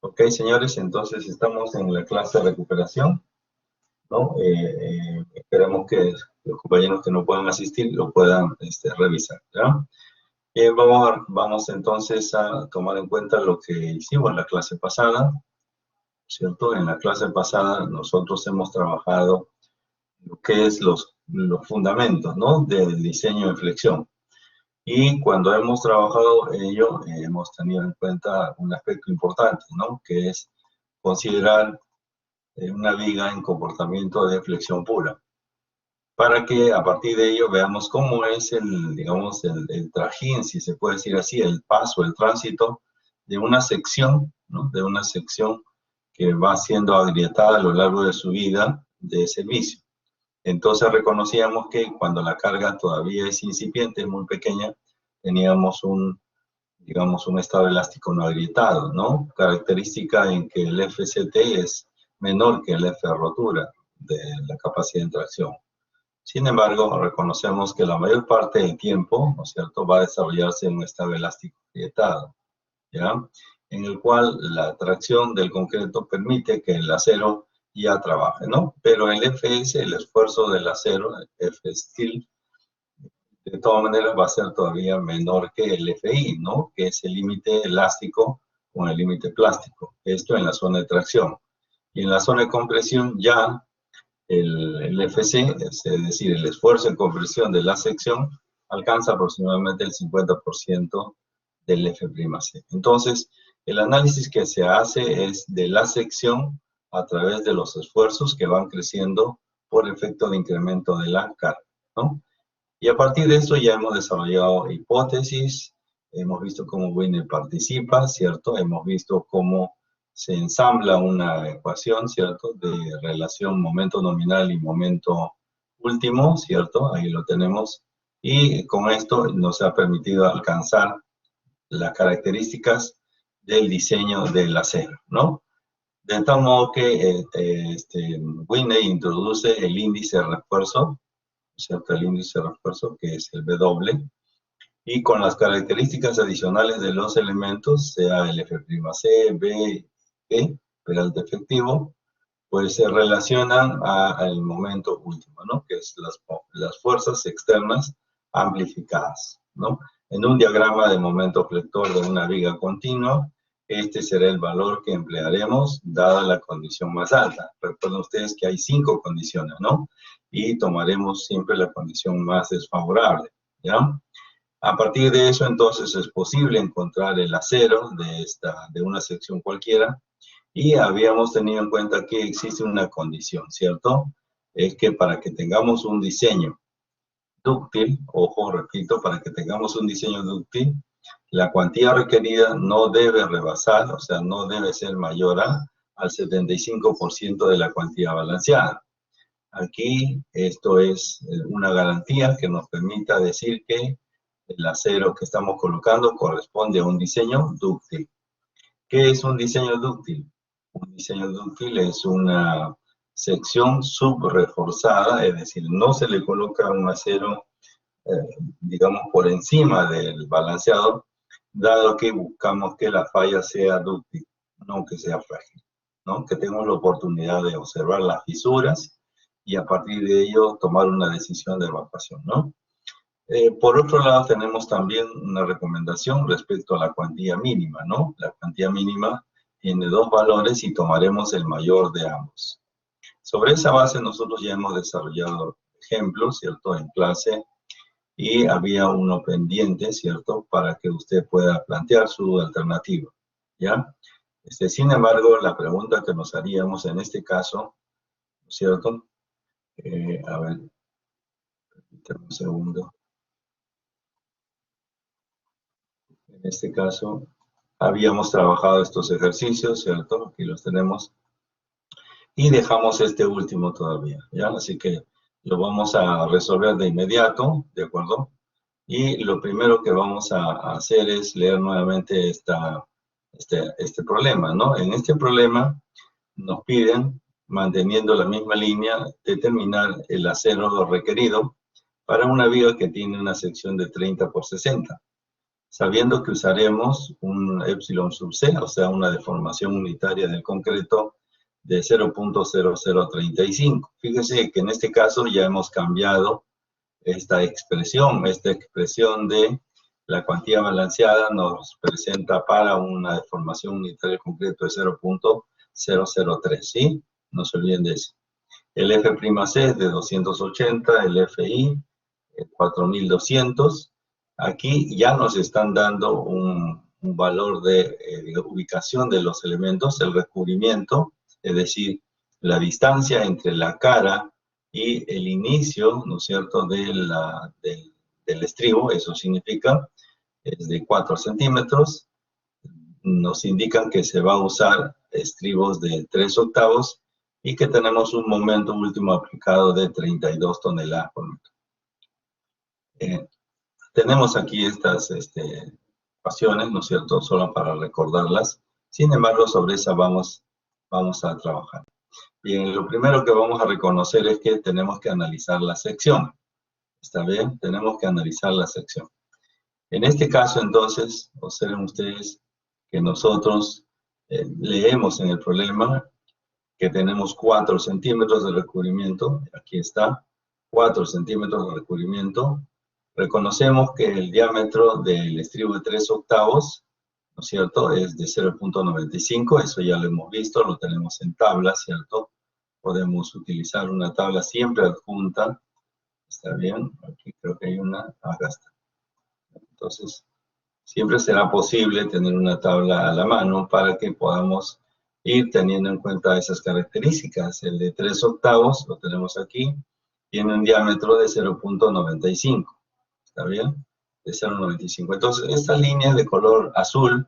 Ok, señores, entonces estamos en la clase de recuperación, ¿no? Esperamos que los compañeros que no puedan asistir lo puedan revisar, ¿ya? Vamos entonces a tomar en cuenta lo que hicimos en la clase pasada, ¿cierto? En la clase pasada nosotros hemos trabajado lo que es los fundamentos, ¿no? Del diseño de flexión. Y cuando hemos trabajado ello, hemos tenido en cuenta un aspecto importante, ¿no? Que es considerar una viga en comportamiento de flexión pura, para que a partir de ello veamos cómo es digamos, el trajín, si se puede decir así, el paso, el tránsito de una sección, ¿no? De una sección que va siendo agrietada a lo largo de su vida de servicio. Entonces reconocíamos que cuando la carga todavía es incipiente, es muy pequeña, teníamos digamos, un estado elástico no agrietado, ¿no? Característica en que el FCT es menor que el F de rotura de la capacidad de tracción. Sin embargo, reconocemos que la mayor parte del tiempo, ¿no es cierto?, va a desarrollarse en un estado elástico agrietado, ¿ya? En el cual la tracción del concreto permite que el acero ya trabaje, ¿no? Pero el FS, el esfuerzo del acero, el F-steel, de todas maneras va a ser todavía menor que el FI, ¿no? Que es el límite elástico con el límite plástico. Esto en la zona de tracción. Y en la zona de compresión ya el FC, es decir, el esfuerzo en compresión de la sección, alcanza aproximadamente el 50% del F'C. Entonces, el análisis que se hace es de la sección a través de los esfuerzos que van creciendo por efecto de incremento de la carga, ¿no? Y a partir de eso ya hemos desarrollado hipótesis, hemos visto cómo Wiener participa, ¿cierto? Hemos visto cómo se ensambla una ecuación, ¿cierto? De relación momento nominal y momento último, ¿cierto? Ahí lo tenemos. Y con esto nos ha permitido alcanzar las características del diseño del acero, ¿no? De tal modo que Wiener introduce el índice de refuerzo, ¿cierto? El índice de refuerzo, que es el W, y con las características adicionales de los elementos, sea el F'C, B, E, peralte efectivo, pues se relacionan al momento último, ¿no? Que es las fuerzas externas amplificadas, ¿no? En un diagrama de momento flector de una viga continua, este será el valor que emplearemos dada la condición más alta. Recuerden ustedes que hay 5 condiciones, ¿no? Y tomaremos siempre la condición más desfavorable, ¿ya? A partir de eso, entonces, es posible encontrar el acero de una sección cualquiera, y habíamos tenido en cuenta que existe una condición, ¿cierto? Es que para que tengamos un diseño dúctil, ojo, repito, para que tengamos un diseño dúctil, la cuantía requerida no debe rebasar, o sea, no debe ser mayor al 75% de la cuantía balanceada. Aquí esto es una garantía que nos permita decir que el acero que estamos colocando corresponde a un diseño dúctil. ¿Qué es un diseño dúctil? Un diseño dúctil es una sección subreforzada, es decir, no se le coloca un acero, digamos, por encima del balanceado, dado que buscamos que la falla sea dúctil, no que sea frágil, ¿no? Que tengamos la oportunidad de observar las fisuras y a partir de ello tomar una decisión de evacuación, ¿no? Por otro lado, tenemos también una recomendación respecto a la cuantía mínima, ¿no? La cuantía mínima tiene 2 valores y tomaremos el mayor de ambos. Sobre esa base nosotros ya hemos desarrollado ejemplos, ¿cierto?, en clase, y había uno pendiente, ¿cierto?, para que usted pueda plantear su alternativa, ¿ya? Sin embargo, la pregunta que nos haríamos en este caso, ¿cierto? A ver, permítame un segundo. En este caso, habíamos trabajado estos ejercicios, ¿cierto? Aquí los tenemos. Y dejamos este último todavía, ¿ya? Así que lo vamos a resolver de inmediato, ¿de acuerdo? Y lo primero que vamos a hacer es leer nuevamente este problema, ¿no? En este problema nos piden, manteniendo la misma línea, determinar el acero requerido para una viga que tiene una sección de 30 por 60. sabiendo que usaremos un epsilon sub c, o sea, una deformación unitaria del concreto de 0.0035. Fíjese que en este caso ya hemos cambiado esta expresión de la cuantía balanceada nos presenta para una deformación unitaria del concreto de 0.003, ¿sí? No se olviden de eso. El F'C es de 280, el FI 4200. Aquí ya nos están dando un valor de ubicación de los elementos, el recubrimiento, es decir, la distancia entre la cara y el inicio, ¿no es cierto?, del estribo. Eso significa, es de 4 centímetros. Nos indican que se va a usar estribos de 3/8 y que tenemos un momento último aplicado de 32 toneladas por metro. Tenemos aquí estas ecuaciones, ¿no es cierto?, solo para recordarlas. Sin embargo, sobre esa vamos a trabajar. Bien, lo primero que vamos a reconocer es que tenemos que analizar la sección. ¿Está bien? Tenemos que analizar la sección. En este caso, entonces, observen ustedes que nosotros leemos en el problema que tenemos 4 centímetros de recubrimiento. Aquí está, 4 centímetros de recubrimiento. Reconocemos que el diámetro del estribo de 3/8, ¿no es cierto?, es de 0.95, eso ya lo hemos visto, lo tenemos en tabla, ¿cierto? Podemos utilizar una tabla siempre adjunta. ¿Está bien? Aquí creo que hay una, acá está. Entonces, siempre será posible tener una tabla a la mano para que podamos ir teniendo en cuenta esas características. El de 3/8, lo tenemos aquí, tiene un diámetro de 0.95. ¿Está bien? De 0.95. Entonces, estas líneas de color azul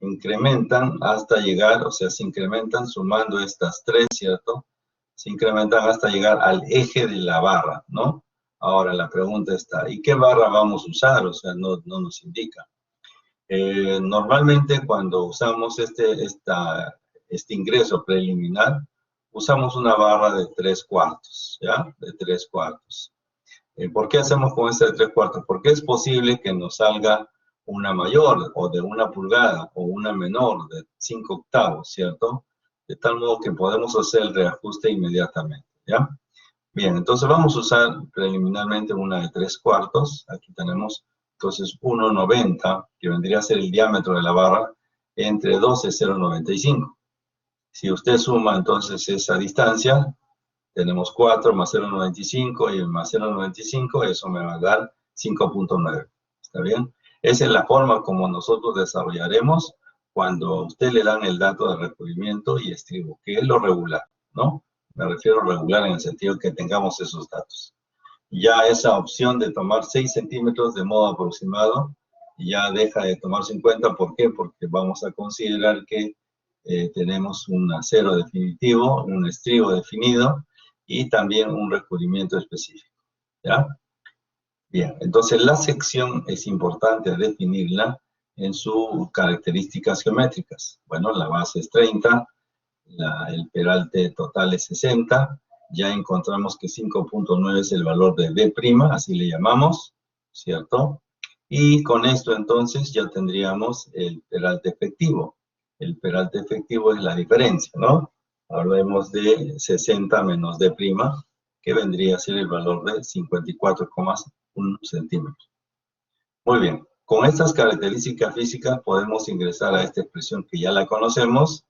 incrementan hasta llegar, o sea, se incrementan sumando estas tres, ¿cierto? Se incrementan hasta llegar al eje de la barra, ¿no? Ahora la pregunta está, ¿y qué barra vamos a usar? O sea, no nos indica. Normalmente cuando usamos este ingreso preliminar, usamos una barra de 3/4, ¿ya? De 3/4. ¿Por qué hacemos con esta de 3/4? Porque es posible que nos salga una mayor, o de 1 pulgada, o una menor, de 5/8, ¿cierto? De tal modo que podemos hacer el reajuste inmediatamente, ¿ya? Bien, entonces vamos a usar preliminarmente una de 3/4. Aquí tenemos, entonces, 1,90, que vendría a ser el diámetro de la barra, entre 12 y 0,95. Si usted suma, entonces, esa distancia, tenemos 4 más 0,95 y más 0,95, eso me va a dar 5.9. ¿Está bien? Esa es la forma como nosotros desarrollaremos cuando a usted le dan el dato de recubrimiento y estribo, que es lo regular, ¿no? Me refiero a regular en el sentido que tengamos esos datos. Ya esa opción de tomar 6 centímetros de modo aproximado ya deja de tomarse en cuenta. ¿Por qué? Porque vamos a considerar que tenemos un acero definitivo, un estribo definido y también un recubrimiento específico, ¿ya? Bien, entonces la sección es importante definirla en sus características geométricas. Bueno, la base es 30, el peralte total es 60, ya encontramos que 5.9 es el valor de B', así le llamamos, ¿cierto? Y con esto entonces ya tendríamos el peralte efectivo. El peralte efectivo es la diferencia, ¿no? Hablemos de 60 menos D', que vendría a ser el valor de 54,1 centímetros. Muy bien, con estas características físicas podemos ingresar a esta expresión que ya la conocemos,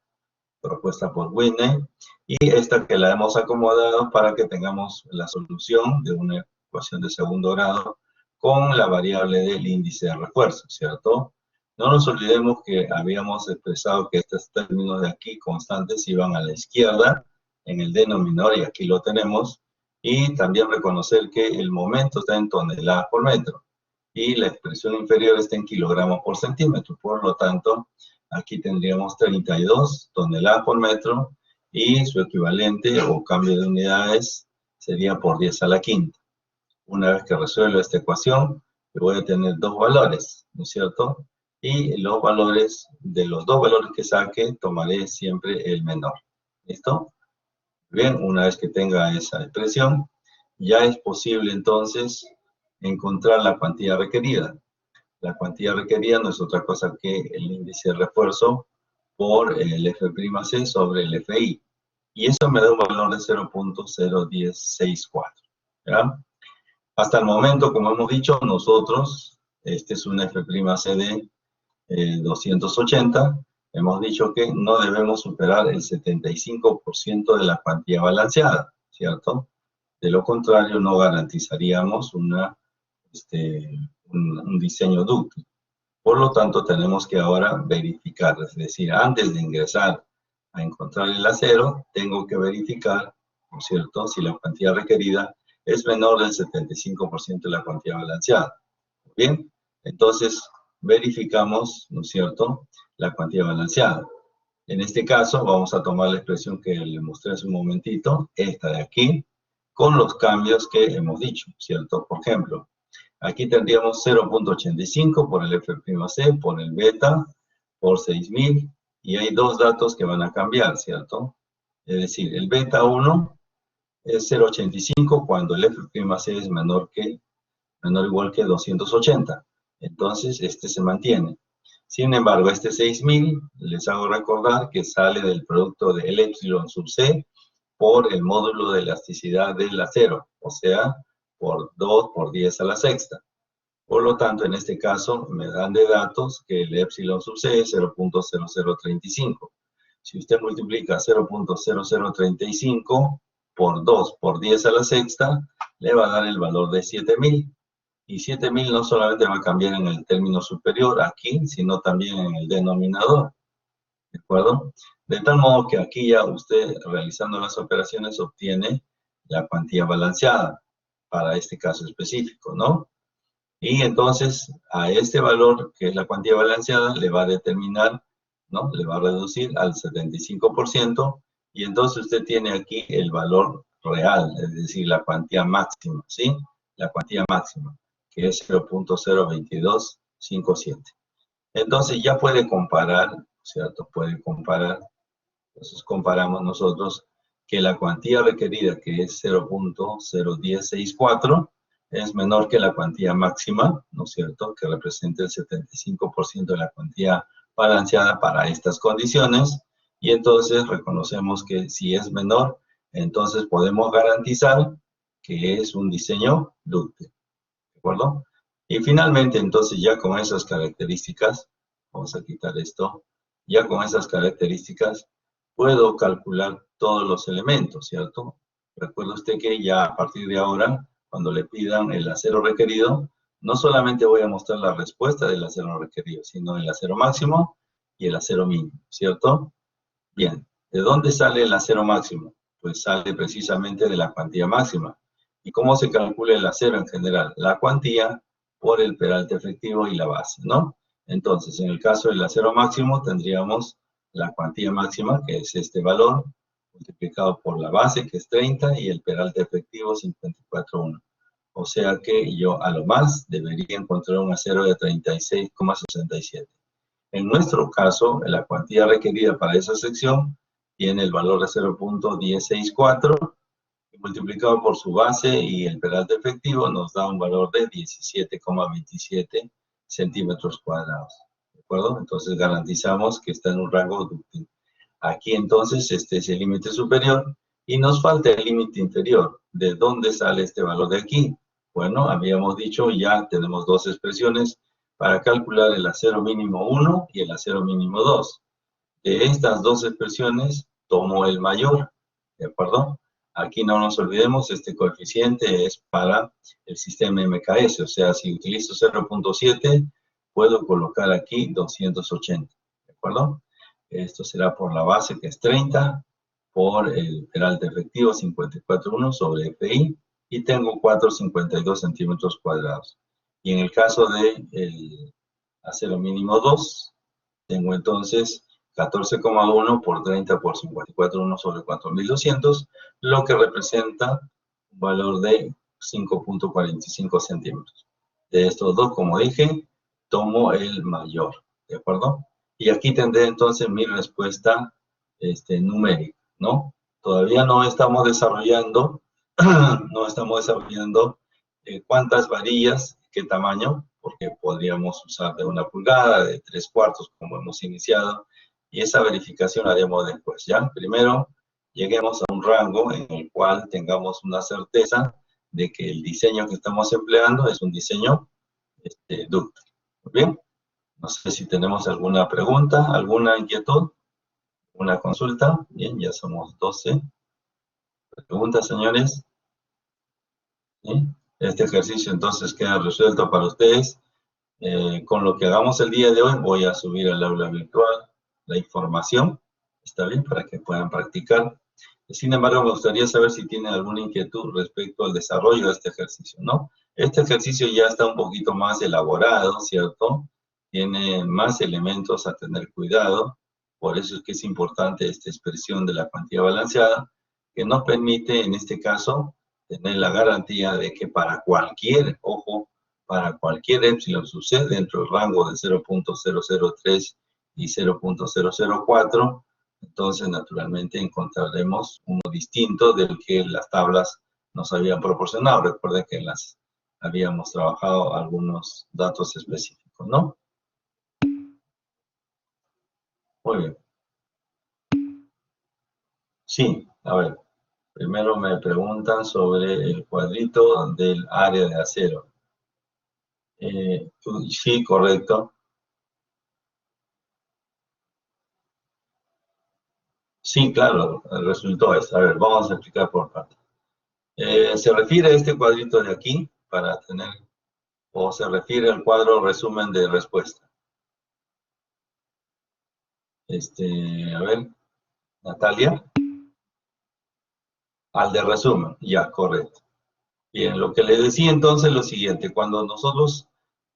propuesta por Whitney, y esta que la hemos acomodado para que tengamos la solución de una ecuación de segundo grado con la variable del índice de refuerzo, ¿cierto? No nos olvidemos que habíamos expresado que estos términos de aquí constantes iban a la izquierda en el denominador, y aquí lo tenemos, y también reconocer que el momento está en toneladas por metro y la expresión inferior está en kilogramos por centímetro. Por lo tanto, aquí tendríamos 32 toneladas por metro y su equivalente o cambio de unidades sería por 10 a la quinta. Una vez que resuelva esta ecuación, voy a tener dos valores, ¿no es cierto? Y los valores, de los dos valores que saque, tomaré siempre el menor. ¿Listo? Bien, una vez que tenga esa expresión, ya es posible entonces encontrar la cuantía requerida. La cuantía requerida no es otra cosa que el índice de refuerzo por el F'C sobre el FI. Y eso me da un valor de 0.0164. ¿Ya? Hasta el momento, como hemos dicho, nosotros, este es un F'C de 280, hemos dicho que no debemos superar el 75% de la cuantía balanceada, ¿cierto? De lo contrario, no garantizaríamos un diseño dúctil. Por lo tanto, tenemos que ahora verificar, es decir, antes de ingresar a encontrar el acero, tengo que verificar, ¿no es cierto?, si la cuantía requerida es menor del 75% de la cuantía balanceada. Bien, entonces verificamos, ¿no es cierto?, la cuantía balanceada. En este caso, vamos a tomar la expresión que le mostré hace un momentito, esta de aquí, con los cambios que hemos dicho, ¿cierto? Por ejemplo, aquí tendríamos 0.85 por el F'C, por el beta, por 6000, y hay dos datos que van a cambiar, ¿cierto? Es decir, el beta 1 es 0.85 cuando el F'C es menor o igual que 280. Entonces, este se mantiene. Sin embargo, este 6000, les hago recordar que sale del producto del epsilon sub c por el módulo de elasticidad del acero, o sea, por 2 por 10 a la sexta. Por lo tanto, en este caso, me dan de datos que el epsilon sub c es 0.0035. Si usted multiplica 0.0035 por 2 por 10 a la sexta, le va a dar el valor de 7000. Y 7000 no solamente va a cambiar en el término superior aquí, sino también en el denominador. ¿De acuerdo? De tal modo que aquí ya usted, realizando las operaciones, obtiene la cuantía balanceada para este caso específico, ¿no? Y entonces, a este valor, que es la cuantía balanceada, le va a determinar, ¿no? Le va a reducir al 75%, y entonces usted tiene aquí el valor real, es decir, la cuantía máxima, ¿sí? La cuantía máxima, que es 0.02257. Entonces ya puede comparar, ¿cierto? Puede comparar, entonces comparamos nosotros que la cuantía requerida, que es 0.01064, es menor que la cuantía máxima, ¿no es cierto?, que representa el 75% de la cuantía balanceada para estas condiciones, y entonces reconocemos que si es menor, entonces podemos garantizar que es un diseño dúctil, ¿de acuerdo? Y finalmente, entonces, ya con esas características, vamos a quitar esto, ya con esas características, puedo calcular todos los elementos, ¿cierto? Recuerda usted que ya a partir de ahora, cuando le pidan el acero requerido, no solamente voy a mostrar la respuesta del acero requerido, sino el acero máximo y el acero mínimo, ¿cierto? Bien, ¿de dónde sale el acero máximo? Pues sale precisamente de la cuantía máxima. ¿Y cómo se calcula el acero en general? La cuantía por el peralte efectivo y la base, ¿no? Entonces, en el caso del acero máximo, tendríamos la cuantía máxima, que es este valor, multiplicado por la base, que es 30, y el peralte efectivo, 54,1. O sea que yo a lo más debería encontrar un acero de 36,67. En nuestro caso, la cuantía requerida para esa sección tiene el valor de 0.1064, y multiplicado por su base y el peralte efectivo nos da un valor de 17,27 centímetros cuadrados. ¿De acuerdo? Entonces garantizamos que está en un rango dúctil. Aquí entonces este es el límite superior y nos falta el límite inferior. ¿De dónde sale este valor de aquí? Bueno, habíamos dicho, ya tenemos dos expresiones para calcular el acero mínimo 1 y el acero mínimo 2. De estas dos expresiones, tomo el mayor, ¿de acuerdo? Aquí no nos olvidemos, este coeficiente es para el sistema MKS, o sea, si utilizo 0.7, puedo colocar aquí 280, ¿de acuerdo? Esto será por la base, que es 30, por el peralte efectivo, 54,1 sobre FI, y tengo 4,52 centímetros cuadrados. Y en el caso del acero mínimo 2, tengo entonces 14,1 por 30 por 54,1 sobre 4.200, lo que representa un valor de 5,45 centímetros. De estos dos, como dije, tomo el mayor, ¿de acuerdo? Y aquí tendré entonces mi respuesta numérica, ¿no? Todavía no estamos desarrollando, cuántas varillas, qué tamaño, porque podríamos usar de 1 pulgada, de 3/4, como hemos iniciado, y esa verificación la haremos después, ¿ya? Primero, lleguemos a un rango en el cual tengamos una certeza de que el diseño que estamos empleando es un diseño ducto. ¿Bien? No sé si tenemos alguna pregunta, alguna inquietud, una consulta. Bien, ya somos 12. ¿Preguntas, señores? ¿Sí? Este ejercicio entonces queda resuelto para ustedes. Con lo que hagamos el día de hoy, voy a subir al aula virtual la información, ¿está bien? Para que puedan practicar. Sin embargo, me gustaría saber si tienen alguna inquietud respecto al desarrollo de este ejercicio, ¿no? Este ejercicio ya está un poquito más elaborado, ¿cierto? Tiene más elementos a tener cuidado, por eso es que es importante esta expresión de la cuantía balanceada, que nos permite, en este caso, tener la garantía de que para cualquier, ojo, para cualquier epsilon sucede dentro del rango de 0.003 y 0.004, entonces naturalmente encontraremos uno distinto del que las tablas nos habían proporcionado. Recuerden que las habíamos trabajado algunos datos específicos, ¿no? Muy bien. Sí, a ver, primero me preguntan sobre el cuadrito del área de acero. Sí, correcto. Sí, claro, resultó eso. A ver, vamos a explicar por partes. ¿Se refiere a este cuadrito de aquí para tener, o se refiere al cuadro resumen de respuesta? A ver, Natalia. Al de resumen, ya, correcto. Bien, lo que le decía entonces es lo siguiente, cuando nosotros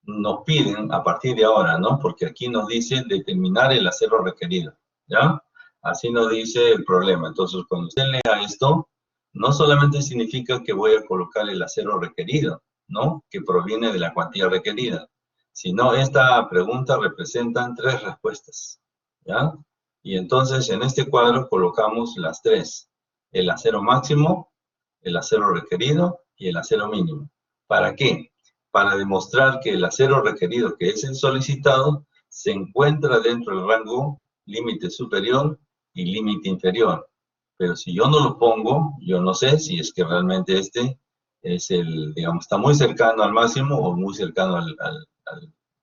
nos piden, a partir de ahora, ¿no? Porque aquí nos dice determinar el acero requerido, ¿ya? Así nos dice el problema. Entonces, cuando usted lea esto, no solamente significa que voy a colocar el acero requerido, ¿no? Que proviene de la cuantía requerida, sino esta pregunta representa 3 respuestas, ¿ya? Y entonces, en este cuadro colocamos las 3. El acero máximo, el acero requerido y el acero mínimo. ¿Para qué? Para demostrar que el acero requerido, que es el solicitado, se encuentra dentro del rango límite superior y límite inferior. Pero si yo no lo pongo, yo no sé si es que realmente este es el, digamos, está muy cercano al máximo o muy cercano al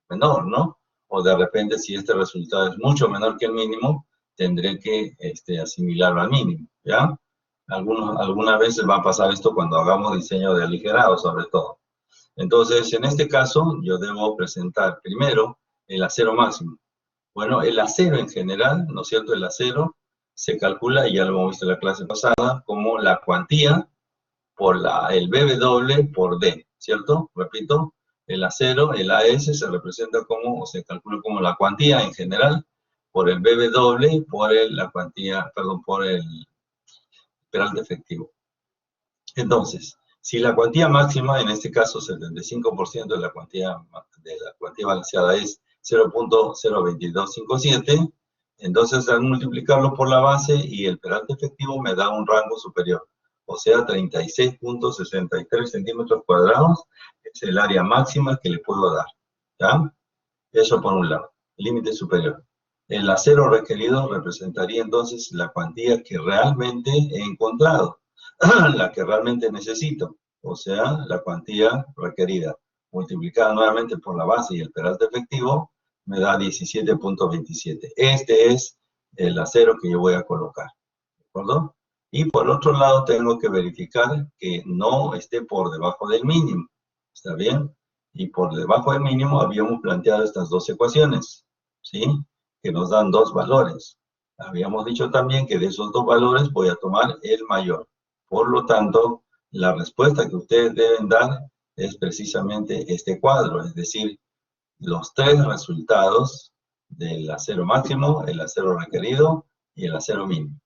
menor, ¿no? O de repente, si este resultado es mucho menor que el mínimo, tendré que asimilarlo al mínimo, ¿ya? Algunas veces va a pasar esto cuando hagamos diseño de aligerado, sobre todo. Entonces, en este caso, yo debo presentar primero el acero máximo. Bueno, el acero en general, ¿no es cierto? El acero se calcula, y ya lo hemos visto en la clase pasada, como la cuantía por el BW por D, ¿cierto? Repito, el acero, el AS, se representa como, o se calcula como la cuantía en general, por el BW, por la cuantía, perdón, por el peralte efectivo. Entonces, si la cuantía máxima, en este caso 75% de la cuantía balanceada es 0.02257, entonces al multiplicarlo por la base y el peralte efectivo me da un rango superior, o sea, 36.63 centímetros cuadrados es el área máxima que le puedo dar, ¿ya? Eso por un lado, límite superior. El acero requerido representaría entonces la cuantía que realmente he encontrado, la que realmente necesito, o sea, la cuantía requerida, multiplicada nuevamente por la base y el peralte efectivo, me da 17.27. Este es el acero que yo voy a colocar, ¿de acuerdo? Y por otro lado, tengo que verificar que no esté por debajo del mínimo, ¿está bien? Y por debajo del mínimo habíamos planteado estas 2 ecuaciones, ¿sí? Que nos dan 2 valores. Habíamos dicho también que de esos 2 valores voy a tomar el mayor. Por lo tanto, la respuesta que ustedes deben dar es precisamente este cuadro, es decir, los 3 resultados del acero máximo, el acero requerido y el acero mínimo.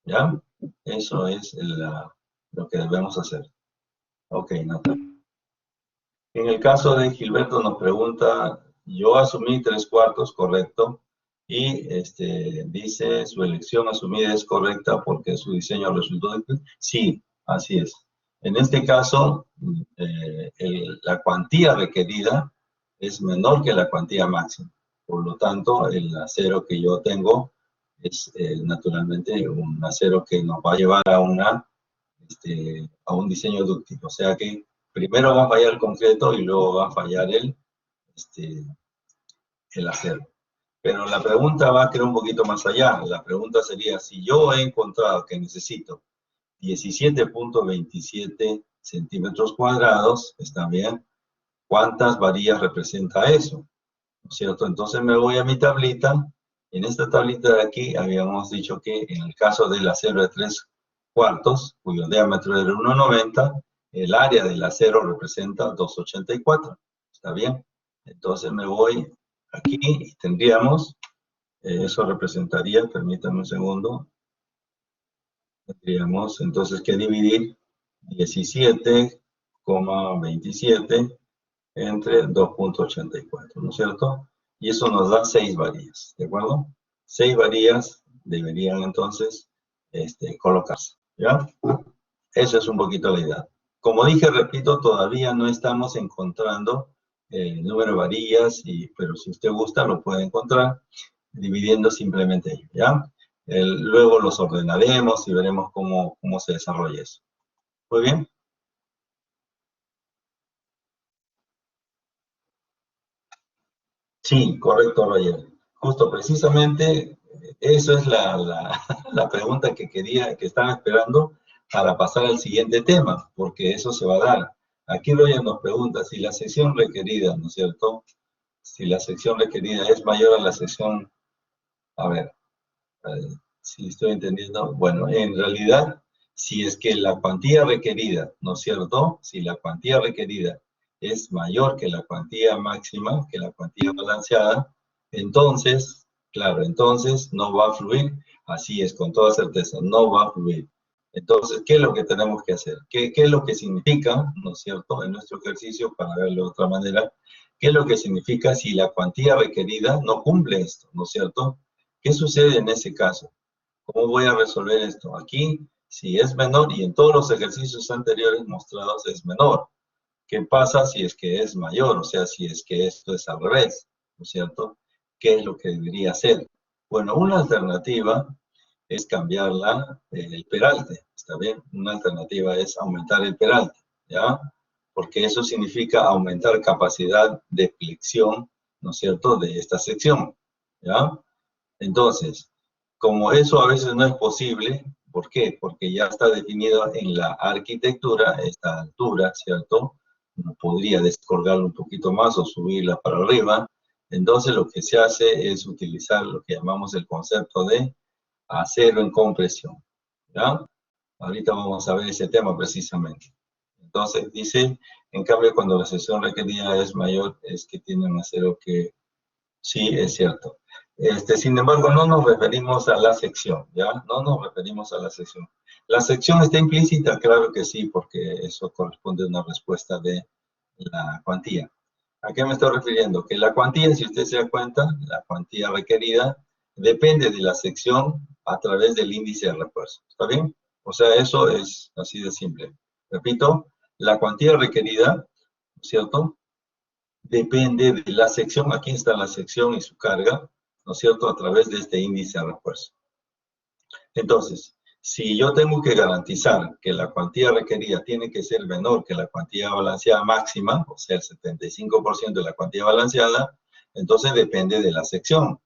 ¿Ya? Eso es lo que debemos hacer. Ok, Natalia. En el caso de Gilberto nos pregunta, yo asumí 3/4, correcto, y dice, su elección asumida es correcta porque su diseño resultó de... Sí, así es. En este caso, la cuantía requerida es menor que la cuantía máxima. Por lo tanto, el acero que yo tengo es naturalmente un acero que nos va a llevar a un diseño dúctil. O sea que primero va a fallar el concreto y luego va a fallar el acero. Pero la pregunta va a quedar un poquito más allá. La pregunta sería, si yo he encontrado que necesito 17.27 centímetros cuadrados, ¿está bien? ¿Cuántas varillas representa eso? ¿No es cierto? Entonces me voy a mi tablita. En esta tablita de aquí habíamos dicho que en el caso del acero de 3/4, cuyo diámetro era 1,90, el área del acero representa 2,84. ¿Está bien? Entonces me voy aquí y tendríamos, eso representaría, permítanme un segundo, tendríamos entonces que dividir 17,27 entre 2,84, ¿no es cierto? Y eso nos da 6 varillas, ¿de acuerdo? 6 varillas deberían entonces colocarse, ¿ya? Eso es un poquito la idea. Como dije, repito, todavía no estamos encontrando el número de varillas, pero si usted gusta lo puede encontrar dividiendo simplemente ello, ¿ya? Luego los ordenaremos y veremos cómo se desarrolla eso. Muy bien. Sí, correcto, Roger. Justo, precisamente, eso es la pregunta que estaba esperando para pasar al siguiente tema, porque eso se va a dar. Aquí Roger nos pregunta si la sección requerida, ¿no es cierto? Si la sección requerida es mayor a la sección, a ver, si estoy entendiendo, bueno, en realidad, si es que la cuantía requerida, ¿no es cierto? Si la cuantía requerida es mayor que la cuantía máxima, que la cuantía balanceada, entonces, claro, entonces no va a fluir, así es, con toda certeza, no va a fluir. Entonces, ¿qué es lo que tenemos que hacer? ¿Qué es lo que significa, ¿no es cierto?, en nuestro ejercicio, para verlo de otra manera, qué es lo que significa si la cuantía requerida no cumple esto, ¿no es cierto? ¿Qué sucede en ese caso? ¿Cómo voy a resolver esto? Aquí, si es menor, y en todos los ejercicios anteriores mostrados es menor. ¿Qué pasa si es que es mayor? O sea, si es que esto es al revés, ¿no es cierto? ¿Qué es lo que debería hacer? Bueno, una alternativa es cambiarla, el peralte, ¿está bien? Una alternativa es aumentar el peralte, ¿ya? Porque eso significa aumentar capacidad de flexión, ¿no es cierto?, de esta sección, ¿ya? Entonces, como eso a veces no es posible, ¿por qué? Porque ya está definido en la arquitectura esta altura, ¿cierto? Uno podría descolgarla un poquito más o subirla para arriba. Entonces lo que se hace es utilizar lo que llamamos el concepto de acero en compresión, ¿ya? Ahorita vamos a ver ese tema precisamente. Entonces dice, en cambio, cuando la sección requerida es mayor, es que tiene un acero que sí, es cierto. Sin embargo, no nos referimos a la sección, ¿ya? No nos referimos a la sección. ¿La sección está implícita? Claro que sí, porque eso corresponde a una respuesta de la cuantía. ¿A qué me estoy refiriendo? Que la cuantía, si usted se da cuenta, la cuantía requerida depende de la sección a través del índice de refuerzo. ¿Está bien? O sea, eso es así de simple. Repito, la cuantía requerida, ¿cierto?, depende de la sección. Aquí está la sección y su carga, ¿no es cierto?, a través de este índice de refuerzo. Entonces, si yo tengo que garantizar que la cuantía requerida tiene que ser menor que la cuantía balanceada máxima, o sea, el 75% de la cuantía balanceada, entonces depende de la sección,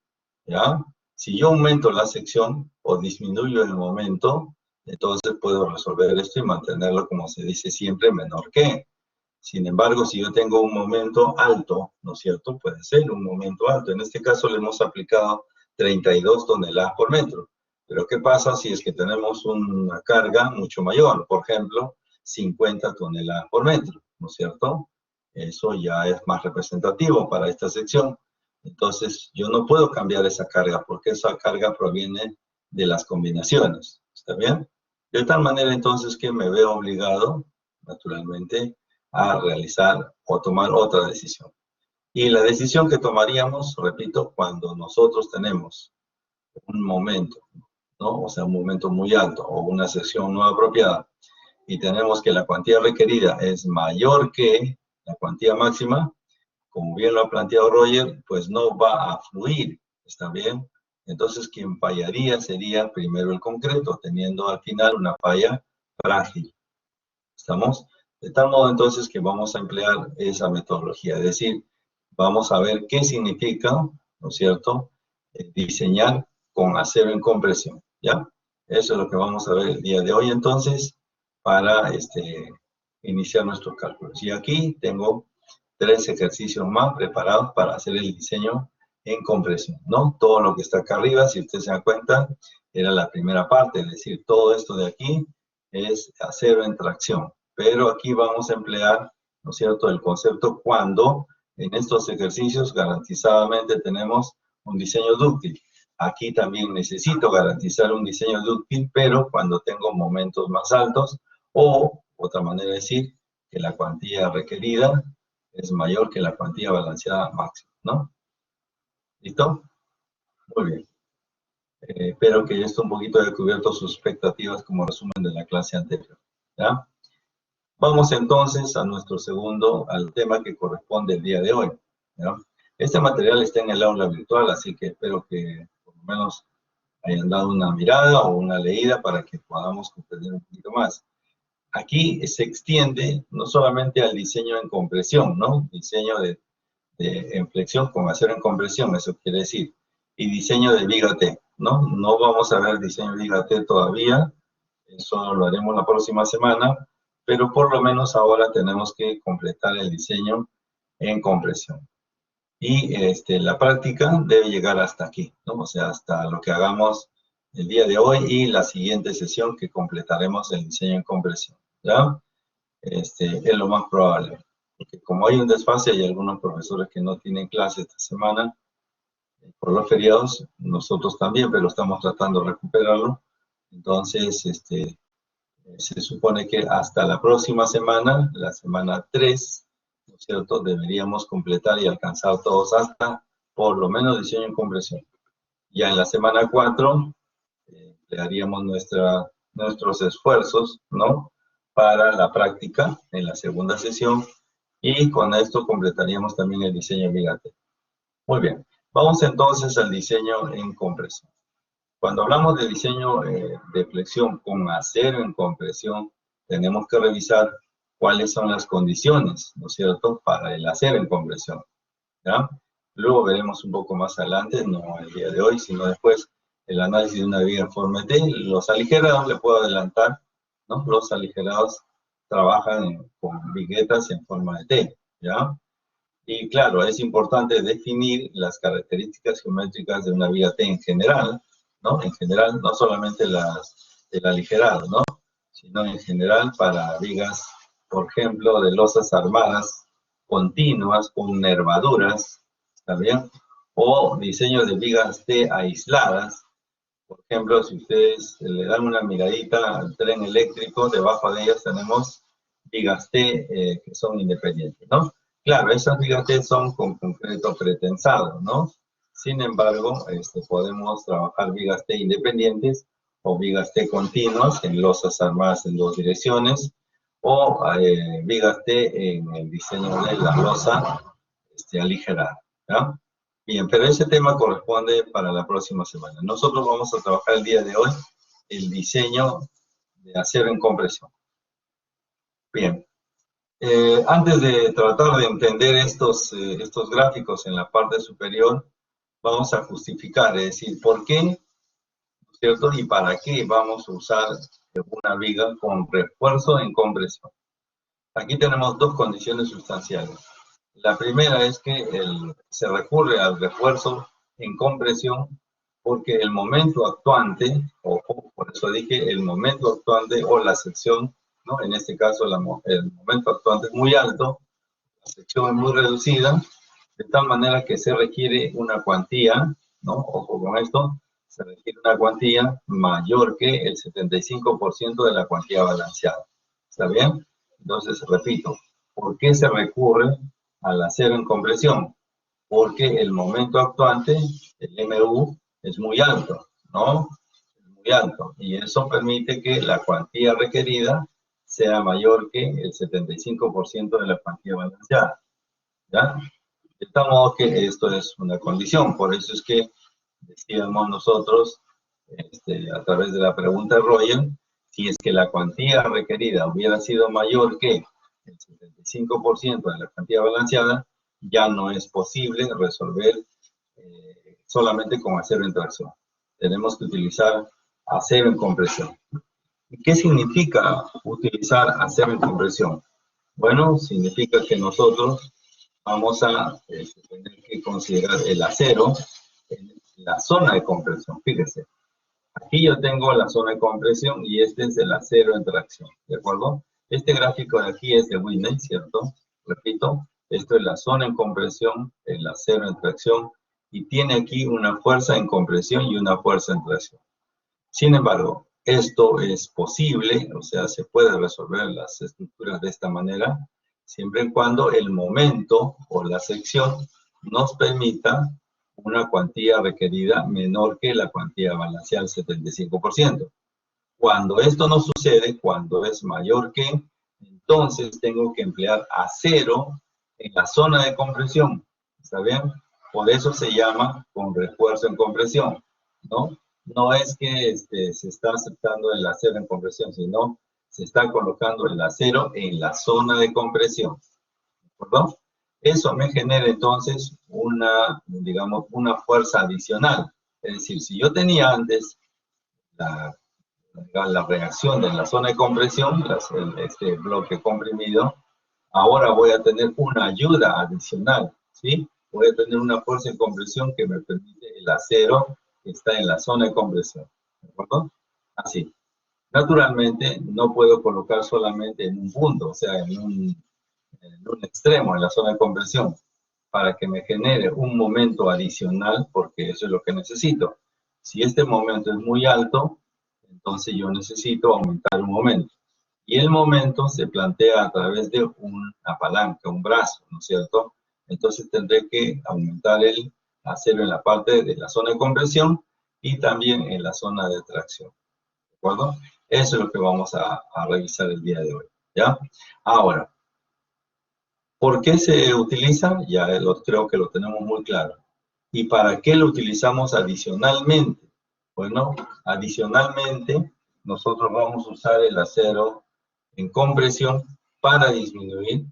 ¿ya? Si yo aumento la sección o disminuyo el momento, entonces puedo resolver esto y mantenerlo, como se dice siempre, menor que. Sin embargo, si yo tengo un momento alto, ¿no es cierto? Puede ser un momento alto. En este caso le hemos aplicado 32 toneladas por metro. Pero ¿qué pasa si es que tenemos una carga mucho mayor? Por ejemplo, 50 toneladas por metro, ¿no es cierto? Eso ya es más representativo para esta sección. Entonces, yo no puedo cambiar esa carga porque esa carga proviene de las combinaciones. ¿Está bien? De tal manera entonces que me veo obligado, naturalmente, a realizar o tomar otra decisión. Y la decisión que tomaríamos, repito, cuando nosotros tenemos un momento, ¿no? O sea, un momento muy alto o una sección no apropiada, y tenemos que la cuantía requerida es mayor que la cuantía máxima, como bien lo ha planteado Roger, pues no va a fluir, ¿está bien? Entonces, quien fallaría sería primero el concreto, teniendo al final una falla frágil. ¿Estamos? De tal modo entonces que vamos a emplear esa metodología, es decir, vamos a ver qué significa, ¿no es cierto?, diseñar con acero en compresión, ¿ya? Eso es lo que vamos a ver el día de hoy entonces para iniciar nuestros cálculos. Y aquí tengo 3 ejercicios más preparados para hacer el diseño en compresión, ¿no? Todo lo que está acá arriba, si ustedes se dan cuenta, era la primera parte, es decir, todo esto de aquí es acero en tracción. Pero aquí vamos a emplear, ¿no es cierto?, el concepto cuando en estos ejercicios garantizadamente tenemos un diseño dúctil. Aquí también necesito garantizar un diseño dúctil, pero cuando tengo momentos más altos, o otra manera de decir, que la cuantía requerida es mayor que la cuantía balanceada máxima, ¿no? ¿Listo? Muy bien. Espero que esto un poquito haya cubierto sus expectativas como resumen de la clase anterior, ¿ya? Vamos entonces a nuestro al tema que corresponde el día de hoy, ¿ya? Este material está en el aula virtual, así que espero que por lo menos hayan dado una mirada o una leída para que podamos comprender un poquito más. Aquí se extiende no solamente al diseño en compresión, ¿no? Diseño en flexión con acero en compresión, eso quiere decir, y diseño de viga T, ¿no? No vamos a ver diseño de viga T todavía, eso lo haremos la próxima semana, pero por lo menos ahora tenemos que completar el diseño en compresión. Y la práctica debe llegar hasta aquí, ¿no? O sea, hasta lo que hagamos el día de hoy y la siguiente sesión que completaremos el diseño en compresión, ¿ya? Es lo más probable. Porque como hay un desfase, hay algunos profesores que no tienen clase esta semana por los feriados, nosotros también, pero estamos tratando de recuperarlo. Entonces, se supone que hasta la próxima semana, la semana 3, ¿no es cierto?, deberíamos completar y alcanzar todos hasta por lo menos diseño en compresión. Ya en la semana 4, emplearíamos nuestros esfuerzos, ¿no?, para la práctica en la segunda sesión y con esto completaríamos también el diseño viga T. Muy bien, vamos entonces al diseño en compresión. Cuando hablamos de diseño de flexión con acero en compresión, tenemos que revisar cuáles son las condiciones, ¿no es cierto?, para el acero en compresión, ¿ya? Luego veremos un poco más adelante, no el día de hoy, sino después, el análisis de una viga en forma T. Los aligerados, le puedo adelantar, ¿no? Los aligerados trabajan con viguetas en forma de T, ¿ya? Y claro, es importante definir las características geométricas de una viga T en general, ¿no? En general, no solamente el aligerado, ¿no? Sino en general para vigas, por ejemplo, de losas armadas continuas con nervaduras, ¿está bien? O diseño de vigas T aisladas. Por ejemplo, si ustedes le dan una miradita al tren eléctrico, debajo de ellas tenemos vigas T que son independientes, ¿no? Claro, esas vigas T son con concreto pretensado, ¿no? Sin embargo, podemos trabajar vigas T independientes o vigas T continuas en losas armadas en 2 direcciones o vigas T en el diseño de la losa aligerada, ¿no? Bien, pero ese tema corresponde para la próxima semana. Nosotros vamos a trabajar el día de hoy el diseño de acero en compresión. Bien, antes de tratar de entender estos gráficos en la parte superior, vamos a justificar, es decir, por qué, ¿cierto? Y para qué vamos a usar una viga con refuerzo en compresión. Aquí tenemos 2 condiciones sustanciales. La primera es que se recurre al refuerzo en compresión porque el momento actuante, o por eso dije el momento actuante o la sección, ¿no? En este caso el momento actuante es muy alto, la sección es muy reducida, de tal manera que se requiere una cuantía, ¿no? Ojo con esto, se requiere una cuantía mayor que el 75% de la cuantía balanceada. ¿Está bien? Entonces, repito, ¿por qué se recurre al acero en compresión? Porque el momento actuante, el MU, es muy alto, ¿no? Es muy alto. Y eso permite que la cuantía requerida sea mayor que el 75% de la cuantía balanceada, ¿ya? De tal modo que esto es una condición, por eso es que decíamos nosotros, a través de la pregunta de Royal, si es que la cuantía requerida hubiera sido mayor que el 75% de la cuantía balanceada, ya no es posible resolver solamente con acero en tracción. Tenemos que utilizar acero en compresión. ¿Qué significa utilizar acero en compresión? Bueno, significa que nosotros vamos a tener que considerar el acero en la zona de compresión. Fíjese, aquí yo tengo la zona de compresión y este es el acero en tracción, ¿de acuerdo? Este gráfico de aquí es de Whitney, ¿cierto? Repito, esto es la zona en compresión, el acero en tracción, y tiene aquí una fuerza en compresión y una fuerza en tracción. Sin embargo, esto es posible, o sea, se puede resolver las estructuras de esta manera, siempre y cuando el momento o la sección nos permita una cuantía requerida menor que la cuantía balanceada al 75%. Cuando esto no sucede, cuando es mayor que, entonces tengo que emplear acero en la zona de compresión. ¿Está bien? Por eso se llama con refuerzo en compresión, ¿no? No es que se está aceptando el acero en compresión, sino se está colocando el acero en la zona de compresión. ¿De acuerdo? Eso me genera entonces una, digamos, una fuerza adicional. Es decir, si yo tenía antes la reacción de la zona de compresión, este bloque comprimido, ahora voy a tener una ayuda adicional, ¿sí? Voy a tener una fuerza de compresión que me permite el acero que está en la zona de compresión, ¿de acuerdo? Así. Naturalmente, no puedo colocar solamente en un punto, o sea, en un extremo, en la zona de compresión, para que me genere un momento adicional, porque eso es lo que necesito. Si este momento es muy alto, entonces yo necesito aumentar un momento. Y el momento se plantea a través de una palanca, un brazo, ¿no es cierto? Entonces tendré que aumentar el acero en la parte de la zona de compresión y también en la zona de tracción. ¿De acuerdo? Eso es lo que vamos a revisar el día de hoy, ¿ya? Ahora, ¿por qué se utiliza? Ya creo que lo tenemos muy claro. ¿Y para qué lo utilizamos adicionalmente? Bueno, adicionalmente, nosotros vamos a usar el acero en compresión para disminuir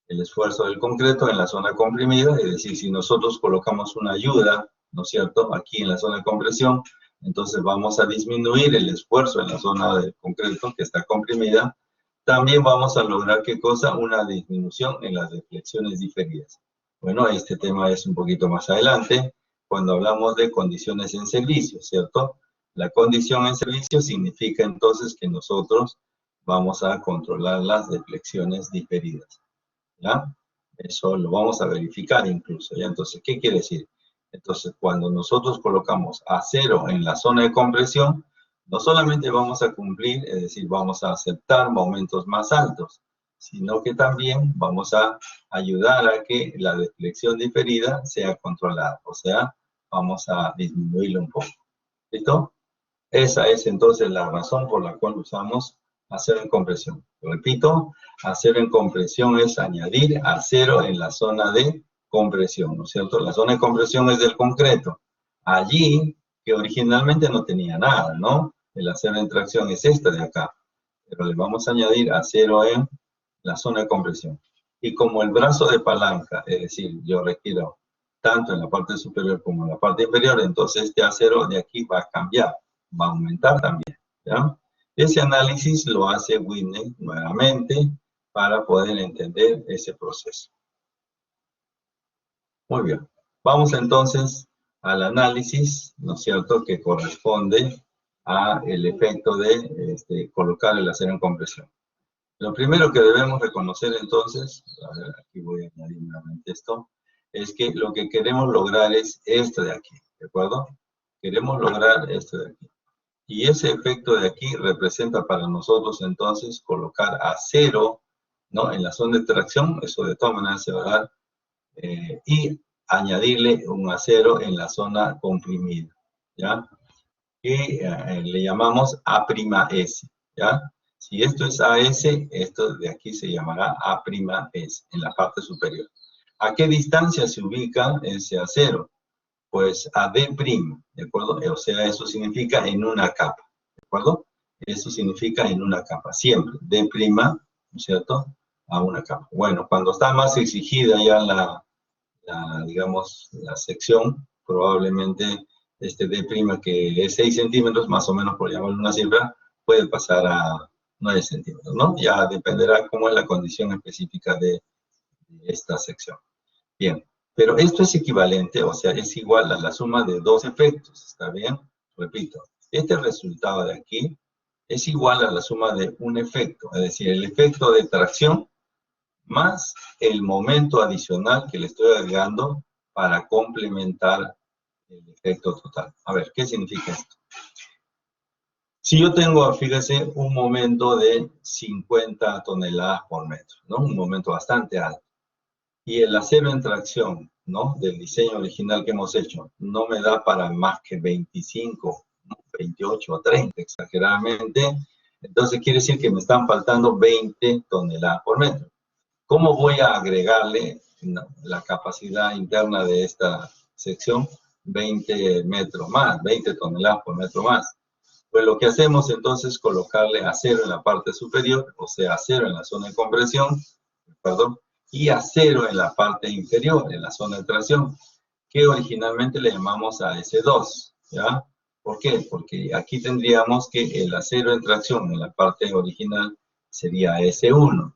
el esfuerzo del concreto en la zona comprimida. Es decir, si nosotros colocamos una ayuda, ¿no es cierto?, aquí en la zona de compresión, entonces vamos a disminuir el esfuerzo en la zona del concreto que está comprimida. También vamos a lograr, ¿qué cosa? Una disminución en las deflexiones diferidas. Bueno, este tema es un poquito más adelante, cuando hablamos de condiciones en servicio, ¿cierto? La condición en servicio significa entonces que nosotros vamos a controlar las deflexiones diferidas, ¿ya? Eso lo vamos a verificar incluso, ¿ya? Entonces, ¿qué quiere decir? Entonces, cuando nosotros colocamos acero en la zona de compresión, no solamente vamos a cumplir, es decir, vamos a aceptar momentos más altos, sino que también vamos a ayudar a que la deflexión diferida sea controlada, o sea, vamos a disminuirlo un poco. ¿Listo? Esa es entonces la razón por la cual usamos acero en compresión. Repito, acero en compresión es añadir acero en la zona de compresión, ¿no es cierto? La zona de compresión es del concreto. Allí, que originalmente no tenía nada, ¿no? El acero en tracción es esta de acá. Pero le vamos a añadir acero en la zona de compresión. Y como el brazo de palanca, es decir, yo requiero tanto en la parte superior como en la parte inferior, entonces este acero de aquí va a cambiar, va a aumentar también, ¿ya? Ese análisis lo hace Whitney nuevamente para poder entender ese proceso. Muy bien. Vamos entonces al análisis, ¿no es cierto?, que corresponde a el efecto de colocar el acero en compresión. Lo primero que debemos reconocer entonces, a ver, aquí voy a añadir nuevamente esto, es que lo que queremos lograr es esto de aquí, ¿de acuerdo? Queremos lograr esto de aquí. Y ese efecto de aquí representa para nosotros entonces colocar acero, ¿no?, en la zona de tracción, eso de todas maneras se va a dar, y añadirle un acero en la zona comprimida, ¿ya? Que le llamamos A'S, ¿ya? Si esto es AS, esto de aquí se llamará A'S, en la parte superior. ¿A qué distancia se ubica ese A0? Pues a D', ¿de acuerdo? O sea, eso significa en una capa, ¿de acuerdo? Eso significa en una capa, siempre, D', ¿no es cierto? A una capa. Bueno, cuando está más exigida ya digamos, la sección, probablemente este D', que es 6 centímetros, más o menos por llamarlo una cifra, puede pasar a 9 centímetros, ¿no? Ya dependerá cómo es la condición específica de esta sección. Bien, pero esto es equivalente, o sea, es igual a la suma de dos efectos, ¿está bien? Repito, este resultado de aquí es igual a la suma de un efecto, es decir, el efecto de tracción más el momento adicional que le estoy agregando para complementar el efecto total. A ver, ¿qué significa esto? Si yo tengo, fíjese, un momento de 50 toneladas por metro, ¿no? Un momento bastante alto. Y el acero en tracción, ¿no? Del diseño original que hemos hecho, no me da para más que 25, 28 o 30 exageradamente. Entonces quiere decir que me están faltando 20 toneladas por metro. ¿Cómo voy a agregarle la capacidad interna de esta sección? 20 metros más, 20 toneladas por metro más. Pues lo que hacemos entonces es colocarle acero en la parte superior, o sea, acero en la zona de compresión, perdón, y acero en la parte inferior, en la zona de tracción, que originalmente le llamamos AS2, ¿ya? ¿Por qué? Porque aquí tendríamos que el acero en tracción en la parte original sería AS1,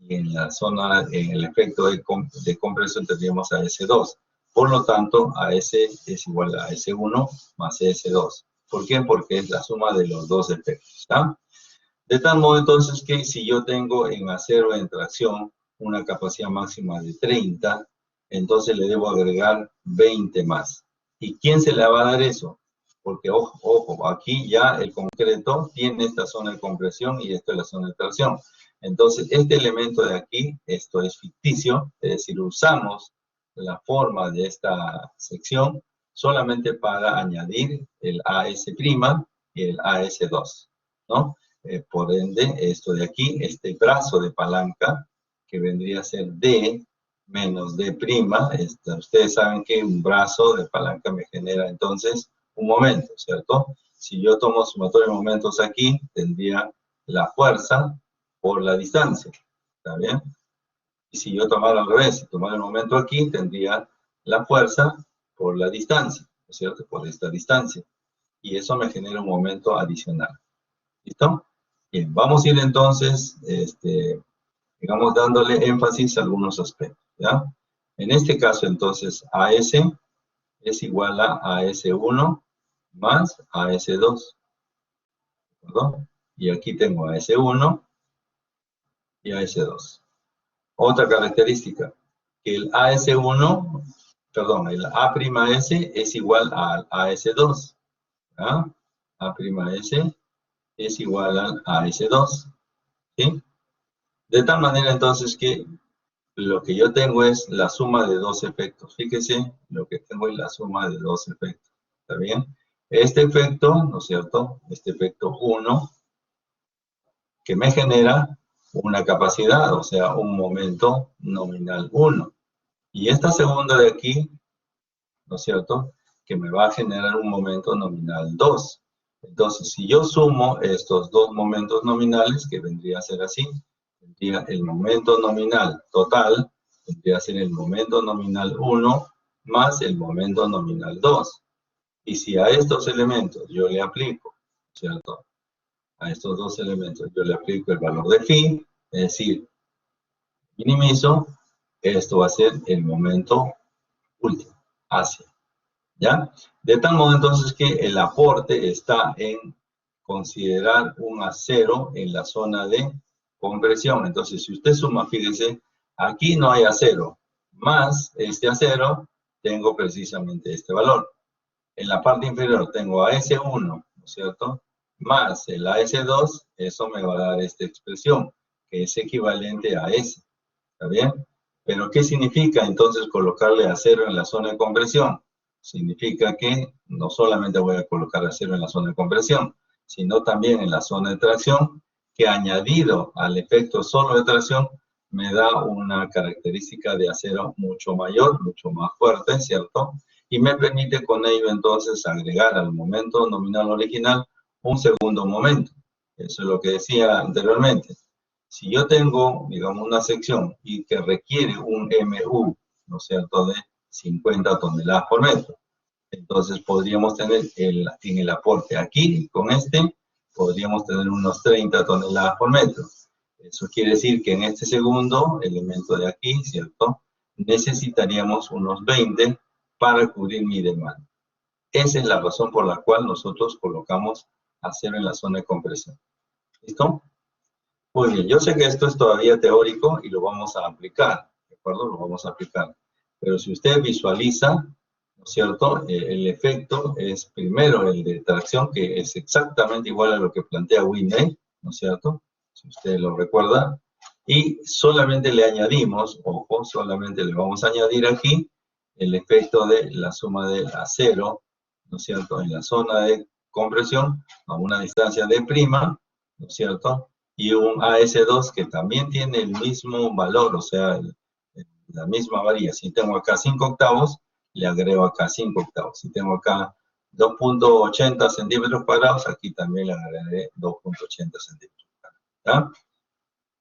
y en la zona, en el efecto de compresión tendríamos AS2. Por lo tanto, AS es igual a AS1 más AS2. ¿Por qué? Porque es la suma de los dos efectos, ¿ya? De tal modo entonces que si yo tengo en acero en tracción una capacidad máxima de 30, entonces le debo agregar 20 más. ¿Y quién se le va a dar eso? Porque, ojo, aquí ya el concreto tiene esta zona de compresión y esto es la zona de tracción. Entonces, este elemento de aquí, esto es ficticio, es decir, usamos la forma de esta sección solamente para añadir el AS' y el AS2, ¿no? Por ende, esto de aquí, este brazo de palanca, que vendría a ser D menos D', ustedes saben que un brazo de palanca me genera entonces un momento, ¿cierto? Si yo tomo sumatorio de momentos aquí, tendría la fuerza por la distancia, ¿está bien? Y si yo tomara al revés, si tomara el momento aquí, tendría la fuerza por la distancia, ¿no es cierto? Por esta distancia. Y eso me genera un momento adicional. ¿Listo? Bien, vamos a ir entonces, digamos, dándole énfasis a algunos aspectos, ¿ya? En este caso, entonces, AS es igual a AS1 más AS2, ¿verdad? Y aquí tengo AS1 y AS2. Otra característica, que el AS1, perdón, el A'S es igual al AS2, ¿ya? A'S es igual al AS2, ¿sí? De tal manera entonces que lo que yo tengo es la suma de dos efectos. Fíjese, lo que tengo es la suma de dos efectos. ¿Está bien? Este efecto, ¿no es cierto? Este efecto 1, que me genera una capacidad, o sea, un momento nominal 1. Y esta segunda de aquí, ¿no es cierto? Que me va a generar un momento nominal 2. Entonces, si yo sumo estos dos momentos nominales, que vendría a ser así, tendría el momento nominal total, tendría a ser el momento nominal 1 más el momento nominal 2. Y si a estos elementos yo le aplico, ¿cierto? A estos dos elementos yo le aplico el valor de phi, es decir, minimizo, esto va a ser el momento último, hacia, ¿ya? De tal modo entonces que el aporte está en considerar un acero en la zona de compresión. Entonces, si usted suma, fíjese, aquí no hay acero, más este acero, tengo precisamente este valor. En la parte inferior tengo AS1, ¿no es cierto? Más el AS2, eso me va a dar esta expresión, que es equivalente a S, ¿está bien? Pero, ¿qué significa entonces colocarle acero en la zona de compresión? Significa que no solamente voy a colocar acero en la zona de compresión, sino también en la zona de tracción, que añadido al efecto solo de tracción, me da una característica de acero mucho mayor, mucho más fuerte, ¿cierto? Y me permite con ello entonces agregar al momento nominal original un segundo momento. Eso es lo que decía anteriormente. Si yo tengo, digamos, una sección y que requiere un MU, ¿no es cierto?, de 50 toneladas por metro. Entonces podríamos tener en el aporte aquí, con este, podríamos tener unos 30 toneladas por metro. Eso quiere decir que en este segundo elemento de aquí, ¿cierto?, necesitaríamos unos 20 para cubrir mi demanda. Esa es la razón por la cual nosotros colocamos acero en la zona de compresión. ¿Listo? Muy bien, yo sé que esto es todavía teórico y lo vamos a aplicar, ¿de acuerdo? Lo vamos a aplicar. Pero si usted visualiza, ¿no es cierto?, el efecto es primero el de tracción, que es exactamente igual a lo que plantea Whitney, ¿no es cierto?, si usted lo recuerda, y solamente le añadimos, ojo, solamente le vamos a añadir aquí el efecto de la suma del acero, ¿no es cierto?, en la zona de compresión a una distancia de prima, ¿no es cierto?, y un AS2 que también tiene el mismo valor, o sea, la misma varilla. Si tengo acá 5 octavos, le agrego acá 5 octavos. Si tengo acá 2.80 centímetros cuadrados, aquí también le agregaré 2.80 centímetros cuadrados. ¿Ya?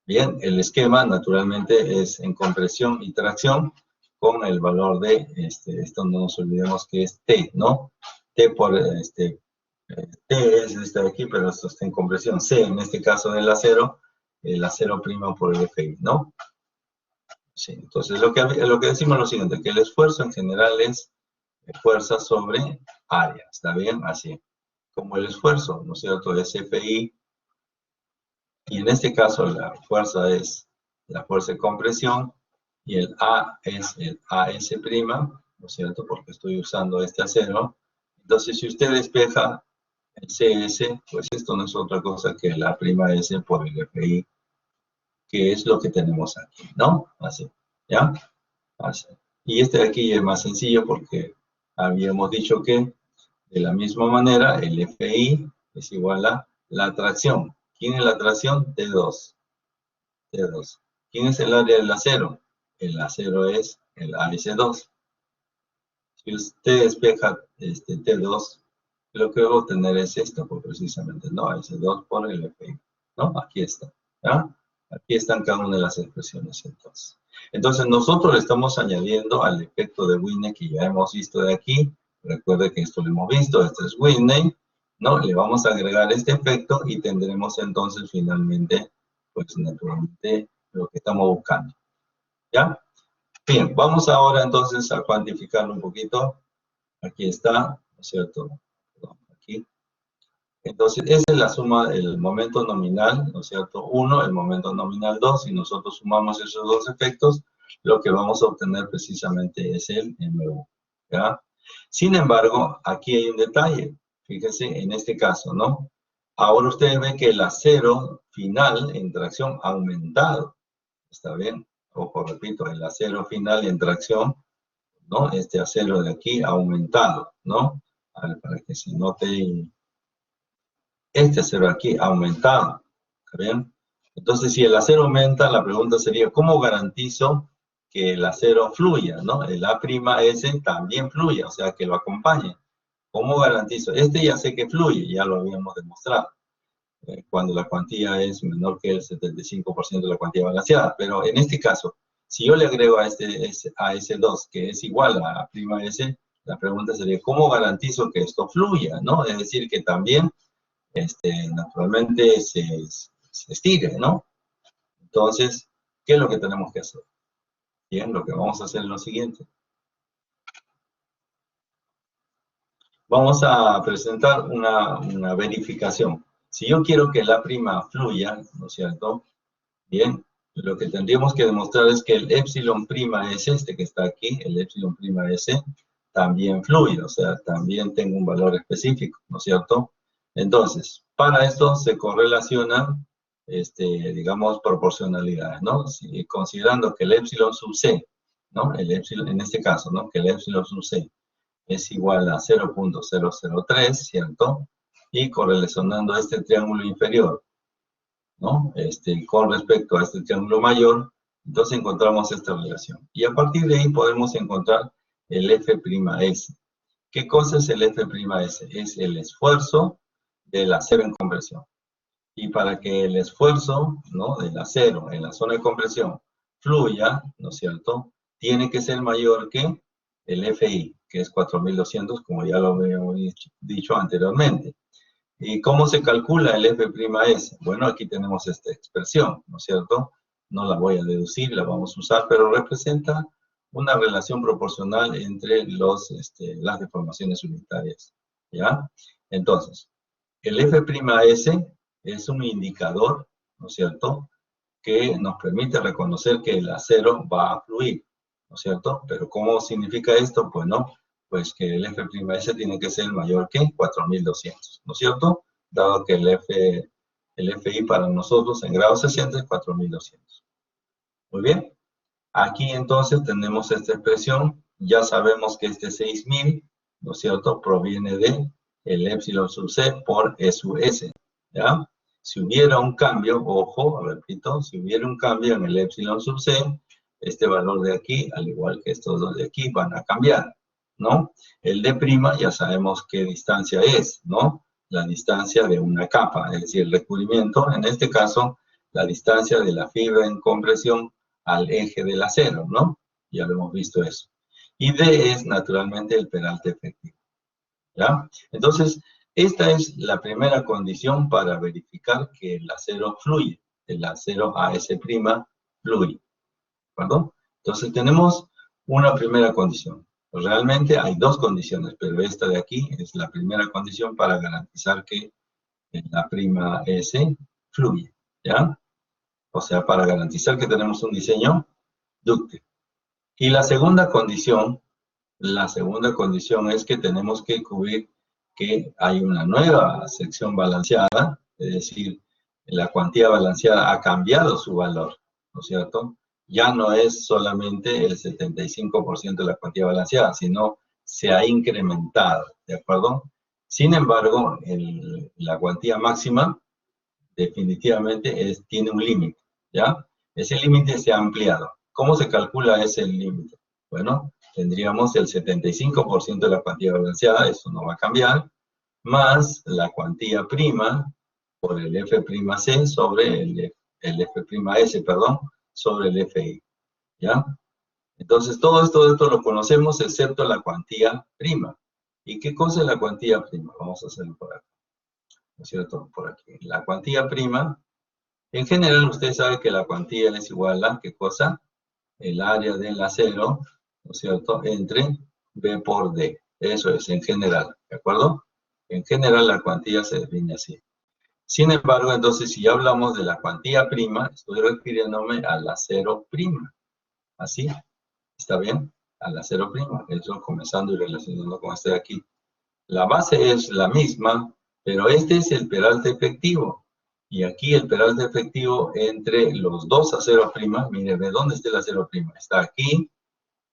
Bien, el esquema naturalmente es en compresión y tracción con el valor de, esto no nos olvidemos que es T, ¿no? T por, T es este de aquí, pero esto está en compresión. C, en este caso del acero, el acero prima por el FI, ¿no? Sí, entonces lo que decimos es lo siguiente, que el esfuerzo en general es fuerza sobre área, ¿está bien? Así, como el esfuerzo, ¿no es cierto?, es FI, y en este caso la fuerza es la fuerza de compresión, y el A es el AS prima, ¿no es cierto?, porque estoy usando este acero. Entonces, si usted despeja el CS, pues esto no es otra cosa que la prima S por el FI, que es lo que tenemos aquí, ¿no? Así, ¿ya? Así. Y este de aquí es más sencillo porque habíamos dicho que de la misma manera el FI es igual a la atracción. ¿Quién es la atracción? T2. T2. ¿Quién es el área del acero? El acero es el AS2. Si usted despeja T2, lo que va a obtener es esto, pues precisamente, ¿no? S2 por el FI, ¿no? Aquí está, ¿ya? Aquí están cada una de las expresiones, entonces. Entonces, nosotros le estamos añadiendo al efecto de Whitney que ya hemos visto de aquí. Recuerde que esto lo hemos visto, este es Whitney, ¿no? Le vamos a agregar este efecto y tendremos entonces finalmente, pues naturalmente, lo que estamos buscando, ¿ya? Bien, vamos ahora entonces a cuantificarlo un poquito. Aquí está, ¿no es cierto? Perdón, aquí. Entonces, esa es la suma del momento nominal, ¿no es cierto? 1, el momento nominal 2, y nosotros sumamos esos dos efectos, lo que vamos a obtener precisamente es el MU, ¿ya? Sin embargo, aquí hay un detalle, fíjese en este caso, ¿no? Ahora ustedes ven que el acero final en tracción ha aumentado, ¿está bien? Ojo, repito, el acero final en tracción, ¿no? Este acero de aquí ha aumentado, ¿no? A ver, para que se note, este acero aquí ha aumentado, ¿está bien? Entonces, si el acero aumenta, la pregunta sería, ¿cómo garantizo que el acero fluya, ¿no? El A'S también fluya, o sea, que lo acompañe. ¿Cómo garantizo? Este ya sé que fluye, ya lo habíamos demostrado, cuando la cuantía es menor que el 75% de la cuantía balanceada. Pero en este caso, si yo le agrego a S2, que es igual a A'S, la pregunta sería, ¿cómo garantizo que esto fluya, ¿no? Es decir, que también, naturalmente, se estire, ¿no? Entonces, ¿qué es lo que tenemos que hacer? Bien, lo que vamos a hacer es lo siguiente. Vamos a presentar una verificación. Si yo quiero que la prima fluya, ¿no es cierto? Bien, lo que tendríamos que demostrar es que el epsilon prima S, que está aquí, el epsilon prima S, también fluye, o sea, también tengo un valor específico, ¿no es cierto? Entonces, para esto se correlacionan, digamos, proporcionalidades, ¿no? Considerando que el epsilon sub C, ¿no? El epsilon, en este caso, ¿no? Que el epsilon sub C es igual a 0.003, ¿cierto? y correlacionando a este triángulo inferior, ¿no? Con respecto a este triángulo mayor, entonces encontramos esta relación. Y a partir de ahí podemos encontrar el F'S. ¿Qué cosa es el F'S? Es el esfuerzo del acero en compresión. Y para que el esfuerzo, ¿no?, del acero en la zona de compresión fluya, ¿no es cierto?, tiene que ser mayor que el FI, que es 4200, como ya lo habíamos dicho anteriormente. ¿Y cómo se calcula el F'S? Bueno, aquí tenemos esta expresión, ¿no es cierto? No la voy a deducir, la vamos a usar, pero representa una relación proporcional entre las deformaciones unitarias, ¿ya? Entonces, el F'S es un indicador, ¿no es cierto?, que nos permite reconocer que el acero va a fluir, ¿no es cierto? Pero ¿cómo significa esto? Pues no, pues que el F'S tiene que ser mayor que 4200, ¿no es cierto? Dado que el FI para nosotros en grado 60 es 4200. Muy bien. Aquí entonces tenemos esta expresión. Ya sabemos que este 6000, ¿no es cierto?, proviene de el epsilon sub c por E sub s, ¿ya? Si hubiera un cambio, ojo, repito, si hubiera un cambio en el epsilon sub c, este valor de aquí, al igual que estos dos de aquí, van a cambiar, ¿no? El d' ya sabemos qué distancia es, ¿no? La distancia de una capa, es decir, el recubrimiento, en este caso, la distancia de la fibra en compresión al eje del acero, ¿no? Ya lo hemos visto eso. Y D es naturalmente el peralte efectivo, ¿ya? Entonces, esta es la primera condición para verificar que el acero fluye, el acero AS' fluye, ¿de acuerdo? Entonces, tenemos una primera condición. Realmente hay dos condiciones, pero esta de aquí es la primera condición para garantizar que la prima S fluye, ¿ya? O sea, para garantizar que tenemos un diseño dúctil. Y la segunda condición es que tenemos que cubrir que hay una nueva sección balanceada, es decir, la cuantía balanceada ha cambiado su valor, ¿no es cierto? Ya no es solamente el 75% de la cuantía balanceada, sino se ha incrementado, ¿de acuerdo? Sin embargo, la cuantía máxima definitivamente tiene un límite, ¿ya? Ese límite se ha ampliado. ¿Cómo se calcula ese límite? Bueno, tendríamos el 75% de la cuantía balanceada, eso no va a cambiar, más la cuantía prima por el F'C sobre el F'S, perdón, sobre el FI, ¿ya? Entonces, todo esto lo conocemos excepto la cuantía prima. ¿Y qué cosa es la cuantía prima? Vamos a hacerlo por aquí, ¿no es cierto? Por aquí. La cuantía prima, en general, usted sabe que la cuantía es igual a, ¿qué cosa? El área del acero, ¿no es cierto?, entre B por D. Eso es, en general, ¿de acuerdo? En general, la cuantía se define así. Sin embargo, entonces, si hablamos de la cuantía prima, estoy refiriéndome al acero prima. ¿Así? ¿Está bien? Al acero prima. Eso comenzando y relacionando con este de aquí. La base es la misma, pero este es el peralte efectivo. Y aquí el peralte efectivo entre los dos aceros prima, mire, ¿de dónde está el acero prima? Está aquí,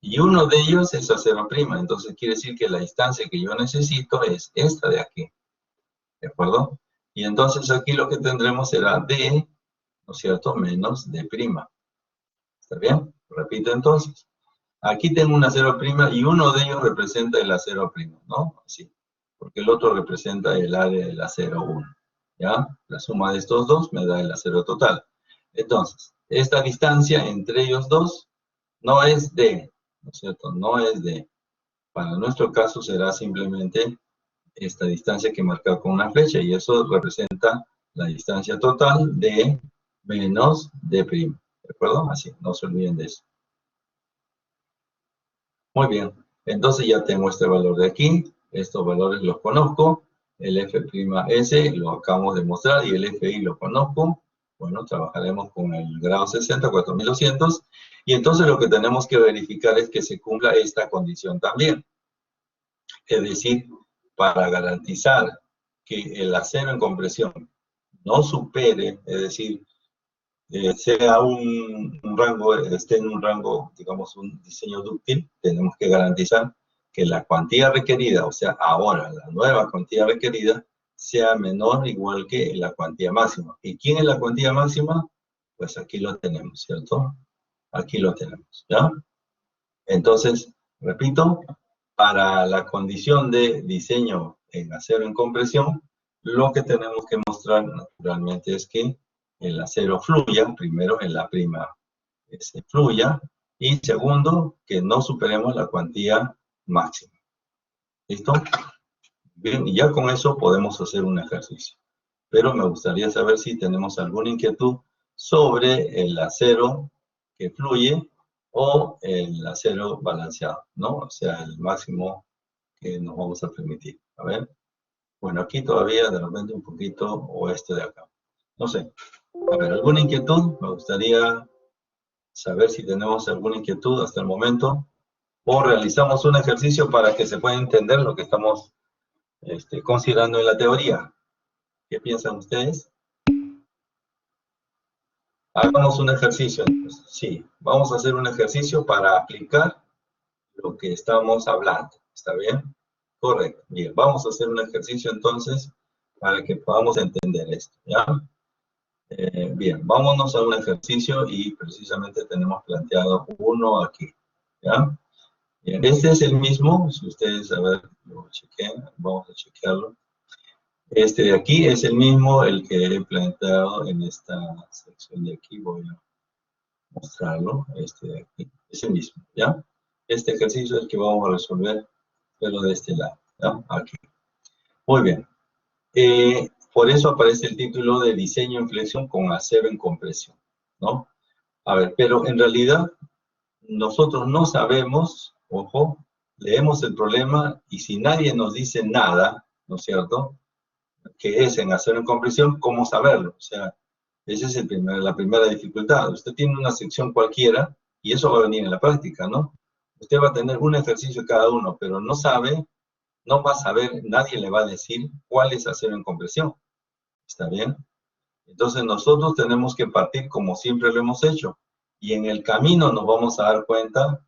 y uno de ellos es acero prima. Entonces quiere decir que la distancia que yo necesito es esta de aquí. ¿De acuerdo? Y entonces aquí lo que tendremos será D, ¿no es cierto?, menos D'. ¿Está bien? Repito entonces. Aquí tengo un acero prima y uno de ellos representa el acero prima, ¿no? Así. Porque el otro representa el área del acero 1, ¿ya? La suma de estos dos me da el acero total. Entonces, esta distancia entre ellos dos no es D, ¿no es cierto? No es D. Para nuestro caso será simplemente esta distancia que marca con una flecha y eso representa la distancia total de menos D', ¿de acuerdo? Así, no se olviden de eso. Muy bien, entonces ya tengo este valor de aquí, estos valores los conozco, el F'S lo acabamos de mostrar y el FI lo conozco. Bueno, trabajaremos con el grado 60, 4200, y entonces lo que tenemos que verificar es que se cumpla esta condición también. Es decir, para garantizar que el acero en compresión no supere, es decir, sea un rango, esté en un rango, digamos, un diseño dúctil, tenemos que garantizar que la cuantía requerida, o sea, ahora la nueva cuantía requerida, sea menor o igual que la cuantía máxima. ¿Y quién es la cuantía máxima? Pues aquí lo tenemos, ¿cierto? Aquí lo tenemos, ¿ya? Entonces, repito, para la condición de diseño en acero en compresión, lo que tenemos que mostrar naturalmente es que el acero fluya, primero en la prima fluya, y segundo, que no superemos la cuantía máxima. ¿Listo? Bien, y ya con eso podemos hacer un ejercicio. Pero me gustaría saber si tenemos alguna inquietud sobre el acero que fluye o el acero balanceado, ¿no? O sea, el máximo que nos vamos a permitir. A ver. Bueno, aquí todavía de repente un poquito o este de acá. No sé. A ver, ¿alguna inquietud? Me gustaría saber si tenemos alguna inquietud hasta el momento. O realizamos un ejercicio para que se pueda entender lo que estamos considerando en la teoría. ¿Qué piensan ustedes? Hagamos un ejercicio. Entonces. Sí, vamos a hacer un ejercicio para aplicar lo que estamos hablando. ¿Está bien? Correcto. Bien, vamos a hacer un ejercicio entonces para que podamos entender esto. ¿Ya? Bien, vámonos a un ejercicio y precisamente tenemos planteado uno aquí. ¿Ya? Bien, este es el mismo, si ustedes, a ver, lo chequean, vamos a chequearlo. Este de aquí es el mismo, el que he planteado en esta sección de aquí, voy a mostrarlo, este de aquí, es el mismo, ¿ya? Este ejercicio es el que vamos a resolver, pero de este lado, ¿ya? Aquí. Muy bien. Por eso aparece el título de diseño en flexión con acero en compresión, ¿no? A ver, pero en realidad nosotros no sabemos, ojo, leemos el problema y si nadie nos dice nada, ¿no es cierto?, que es en acero en compresión, ¿cómo saberlo? O sea, esa es la primera dificultad. Usted tiene una sección cualquiera y eso va a venir en la práctica, ¿no? Usted va a tener un ejercicio cada uno, pero no sabe, no va a saber, nadie le va a decir cuál es acero en compresión. ¿Está bien? Entonces nosotros tenemos que partir como siempre lo hemos hecho. Y en el camino nos vamos a dar cuenta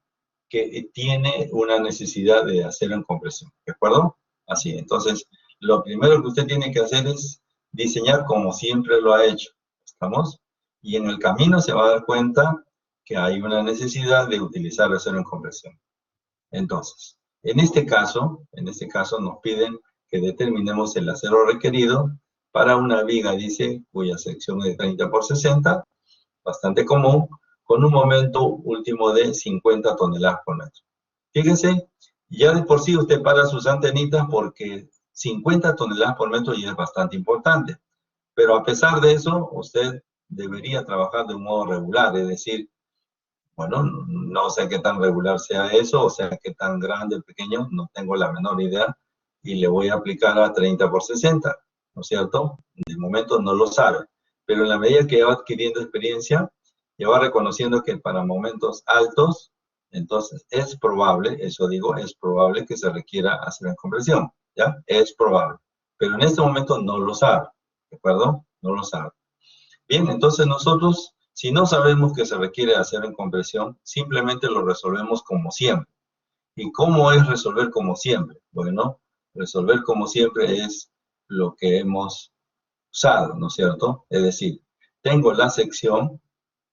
que tiene una necesidad de acero en compresión. ¿De acuerdo? Así, entonces, lo primero que usted tiene que hacer es diseñar como siempre lo ha hecho. ¿Estamos? Y en el camino se va a dar cuenta que hay una necesidad de utilizar acero en compresión. Entonces, en este caso nos piden que determinemos el acero requerido para una viga, dice, cuya sección es de 30 por 60, bastante común, con un momento último de 50 toneladas por metro. Fíjense, ya de por sí usted para sus antenitas porque 50 toneladas por metro ya es bastante importante. Pero a pesar de eso, usted debería trabajar de un modo regular, es decir, bueno, no sé qué tan regular sea eso, o sea, qué tan grande o pequeño, no tengo la menor idea, y le voy a aplicar a 30 por 60, ¿no es cierto? De momento no lo sabe, pero en la medida que va adquiriendo experiencia, ya va reconociendo que para momentos altos, entonces es probable, eso digo, es probable que se requiera hacer en compresión, ¿ya? Es probable, pero en este momento no lo sabe, ¿de acuerdo? No lo sabe. Bien, entonces nosotros, si no sabemos que se requiere hacer en compresión, simplemente lo resolvemos como siempre. ¿Y cómo es resolver como siempre? Bueno, resolver como siempre es lo que hemos usado, ¿no es cierto? Es decir, tengo la sección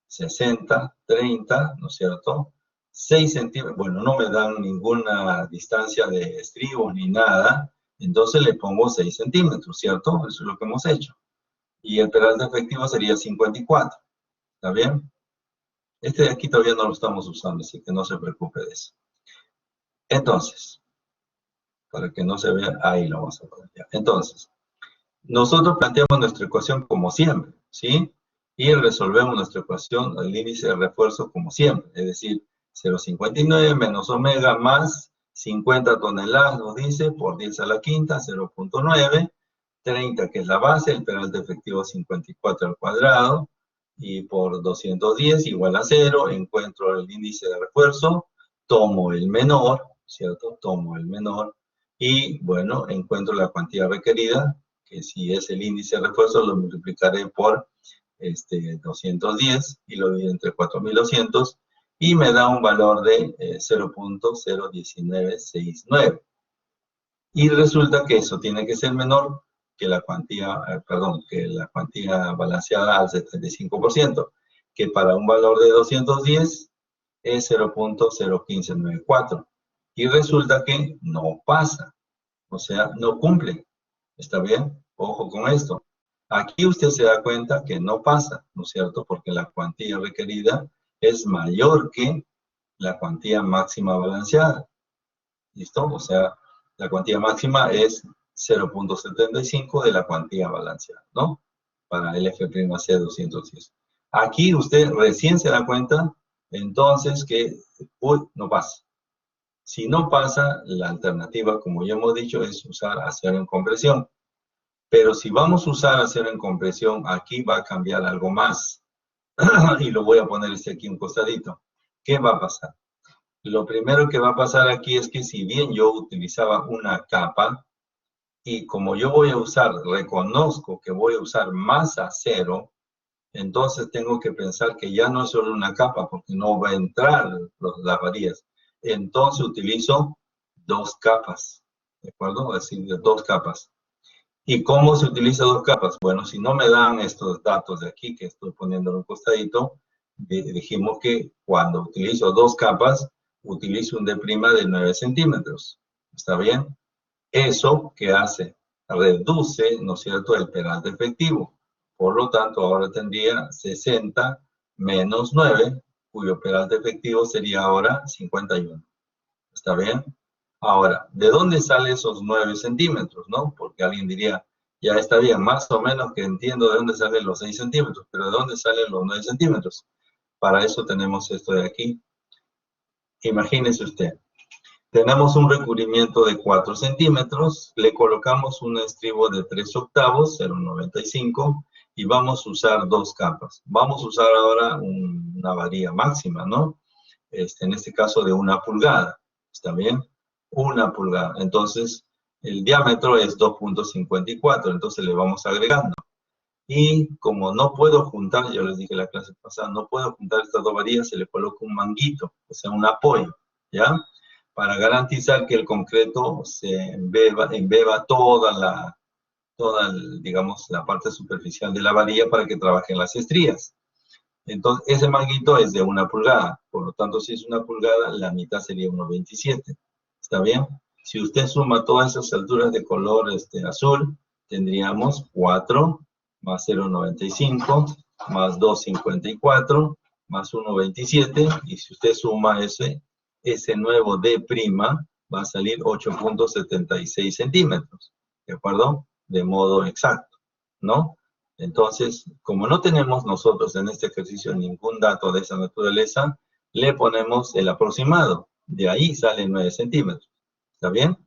60, 30, ¿no es cierto? 6 centímetros, bueno, no me dan ninguna distancia de estribos ni nada, entonces le pongo 6 centímetros, ¿cierto? Eso es lo que hemos hecho. Y el peralte efectivo sería 54. ¿Está bien? Este de aquí todavía no lo estamos usando, así que no se preocupe de eso. Entonces, para que no se vea, ahí lo vamos a poner ya. Entonces, nosotros planteamos nuestra ecuación como siempre, ¿sí? Y resolvemos nuestra ecuación, el índice de refuerzo como siempre, es decir, 0,59 menos omega más 50 toneladas, nos dice, por 10 a la quinta, 0,9, 30 que es la base, el peralte efectivo 54 al cuadrado, y por 210 igual a 0, encuentro el índice de refuerzo, tomo el menor, ¿cierto? Tomo el menor, y bueno, encuentro la cuantía requerida, que si es el índice de refuerzo, lo multiplicaré por 210, y lo divido entre 4200, y me da un valor de 0,01969. Y resulta que eso tiene que ser menor que la cuantía, que la cuantía balanceada al 75%, que para un valor de 210 es 0.01594. Y resulta que no pasa, o sea, no cumple. ¿Está bien? Ojo con esto. Aquí usted se da cuenta que no pasa, ¿no es cierto? Porque la cuantía requerida es mayor que la cuantía máxima balanceada. ¿Listo? O sea, la cuantía máxima es 0.75 de la cuantía balanceada, ¿no? Para el F'C 210. Aquí usted recién se da cuenta, entonces, que, uy, no pasa. Si no pasa, la alternativa, como ya hemos dicho, es usar acero en compresión. Pero si vamos a usar acero en compresión, aquí va a cambiar algo más. Y lo voy a poner aquí un costadito. ¿Qué va a pasar? Lo primero que va a pasar aquí es que si bien yo utilizaba una capa, y como yo voy a usar, reconozco que voy a usar más acero, entonces tengo que pensar que ya no es solo una capa, porque no va a entrar las varillas. Entonces utilizo dos capas, ¿de acuerdo? Es decir, dos capas. ¿Y cómo se utiliza dos capas? Bueno, si no me dan estos datos de aquí, que estoy poniendo en un costadito, dijimos que cuando utilizo dos capas, utilizo un D' de 9 centímetros. ¿Está bien? ¿Eso qué hace? Reduce, ¿no es cierto?, el peralte efectivo. Por lo tanto, ahora tendría 60 menos 9, cuyo peralte efectivo sería ahora 51. ¿Está bien? Ahora, ¿de dónde salen esos 9 centímetros, no? Porque alguien diría, ya está bien, más o menos que entiendo de dónde salen los 6 centímetros, pero ¿de dónde salen los 9 centímetros? Para eso tenemos esto de aquí. Imagínese usted, tenemos un recubrimiento de 4 centímetros, le colocamos un estribo de 3 octavos, 0.95, y vamos a usar dos capas. Vamos a usar ahora una varilla máxima, ¿no? En este caso de 1 pulgada, ¿está bien? 1 pulgada. Entonces, el diámetro es 2.54, entonces le vamos agregando. Y como no puedo juntar, yo les dije la clase pasada, no puedo juntar estas dos varillas, se le coloca un manguito, o sea, un apoyo, ¿ya? Para garantizar que el concreto se embeba toda, digamos, la parte superficial de la varilla para que trabajen las estrías. Entonces, ese manguito es de 1 pulgada, por lo tanto, si es 1 pulgada, la mitad sería 1.27. ¿Está bien? Si usted suma todas esas alturas de color azul, tendríamos 4 más 0.95 más 2.54 más 1.27, y si usted suma ese nuevo D', va a salir 8.76 centímetros, ¿de acuerdo? De modo exacto, ¿no? Entonces, como no tenemos nosotros en este ejercicio ningún dato de esa naturaleza, le ponemos el aproximado. De ahí sale 9 centímetros. ¿Está bien?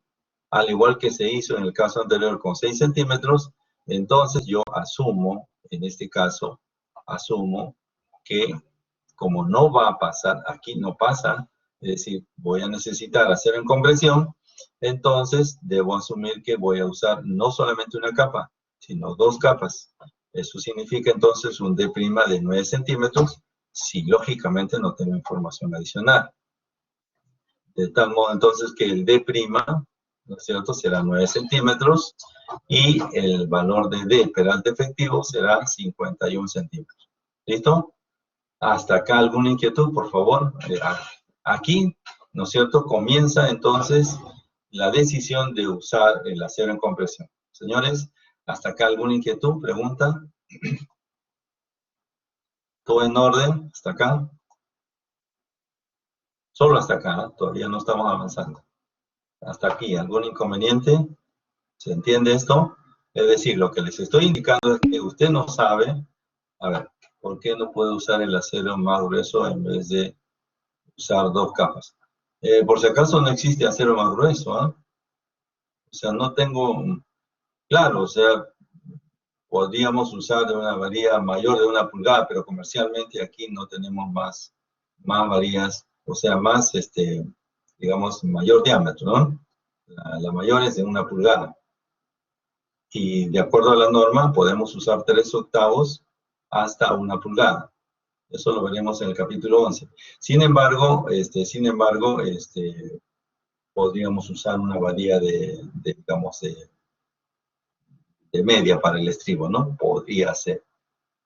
Al igual que se hizo en el caso anterior con 6 centímetros, entonces yo asumo, en este caso, asumo que como no va a pasar, aquí no pasa, es decir, voy a necesitar hacer en compresión, entonces debo asumir que voy a usar no solamente una capa, sino dos capas. Eso significa entonces un D' de 9 centímetros, si lógicamente no tengo información adicional. De tal modo entonces que el D', ¿no es cierto?, será 9 centímetros y el valor de D, peralte efectivo, será 51 centímetros. ¿Listo? Hasta acá, ¿alguna inquietud, por favor? Aquí, ¿no es cierto?, comienza entonces la decisión de usar el acero en compresión. Señores, hasta acá, ¿alguna inquietud, pregunta? ¿Todo en orden? ¿Hasta acá? Solo hasta acá, ¿no? Todavía no estamos avanzando. Hasta aquí, ¿algún inconveniente? ¿Se entiende esto? Es decir, lo que les estoy indicando es que usted no sabe, a ver, ¿por qué no puede usar el acero más grueso en vez de usar dos capas? Por si acaso no existe acero más grueso, ¿ah? O sea, no tengo, claro, o sea, podríamos usar de una varilla mayor de 1 pulgada, pero comercialmente aquí no tenemos más varillas, o sea, más, digamos, mayor diámetro, ¿no? La mayor es de 1 pulgada. Y de acuerdo a la norma, podemos usar 3 octavos hasta 1 pulgada. Eso lo veremos en el capítulo 11. Sin embargo, podríamos usar una varilla digamos, media para el estribo, ¿no? Podría ser.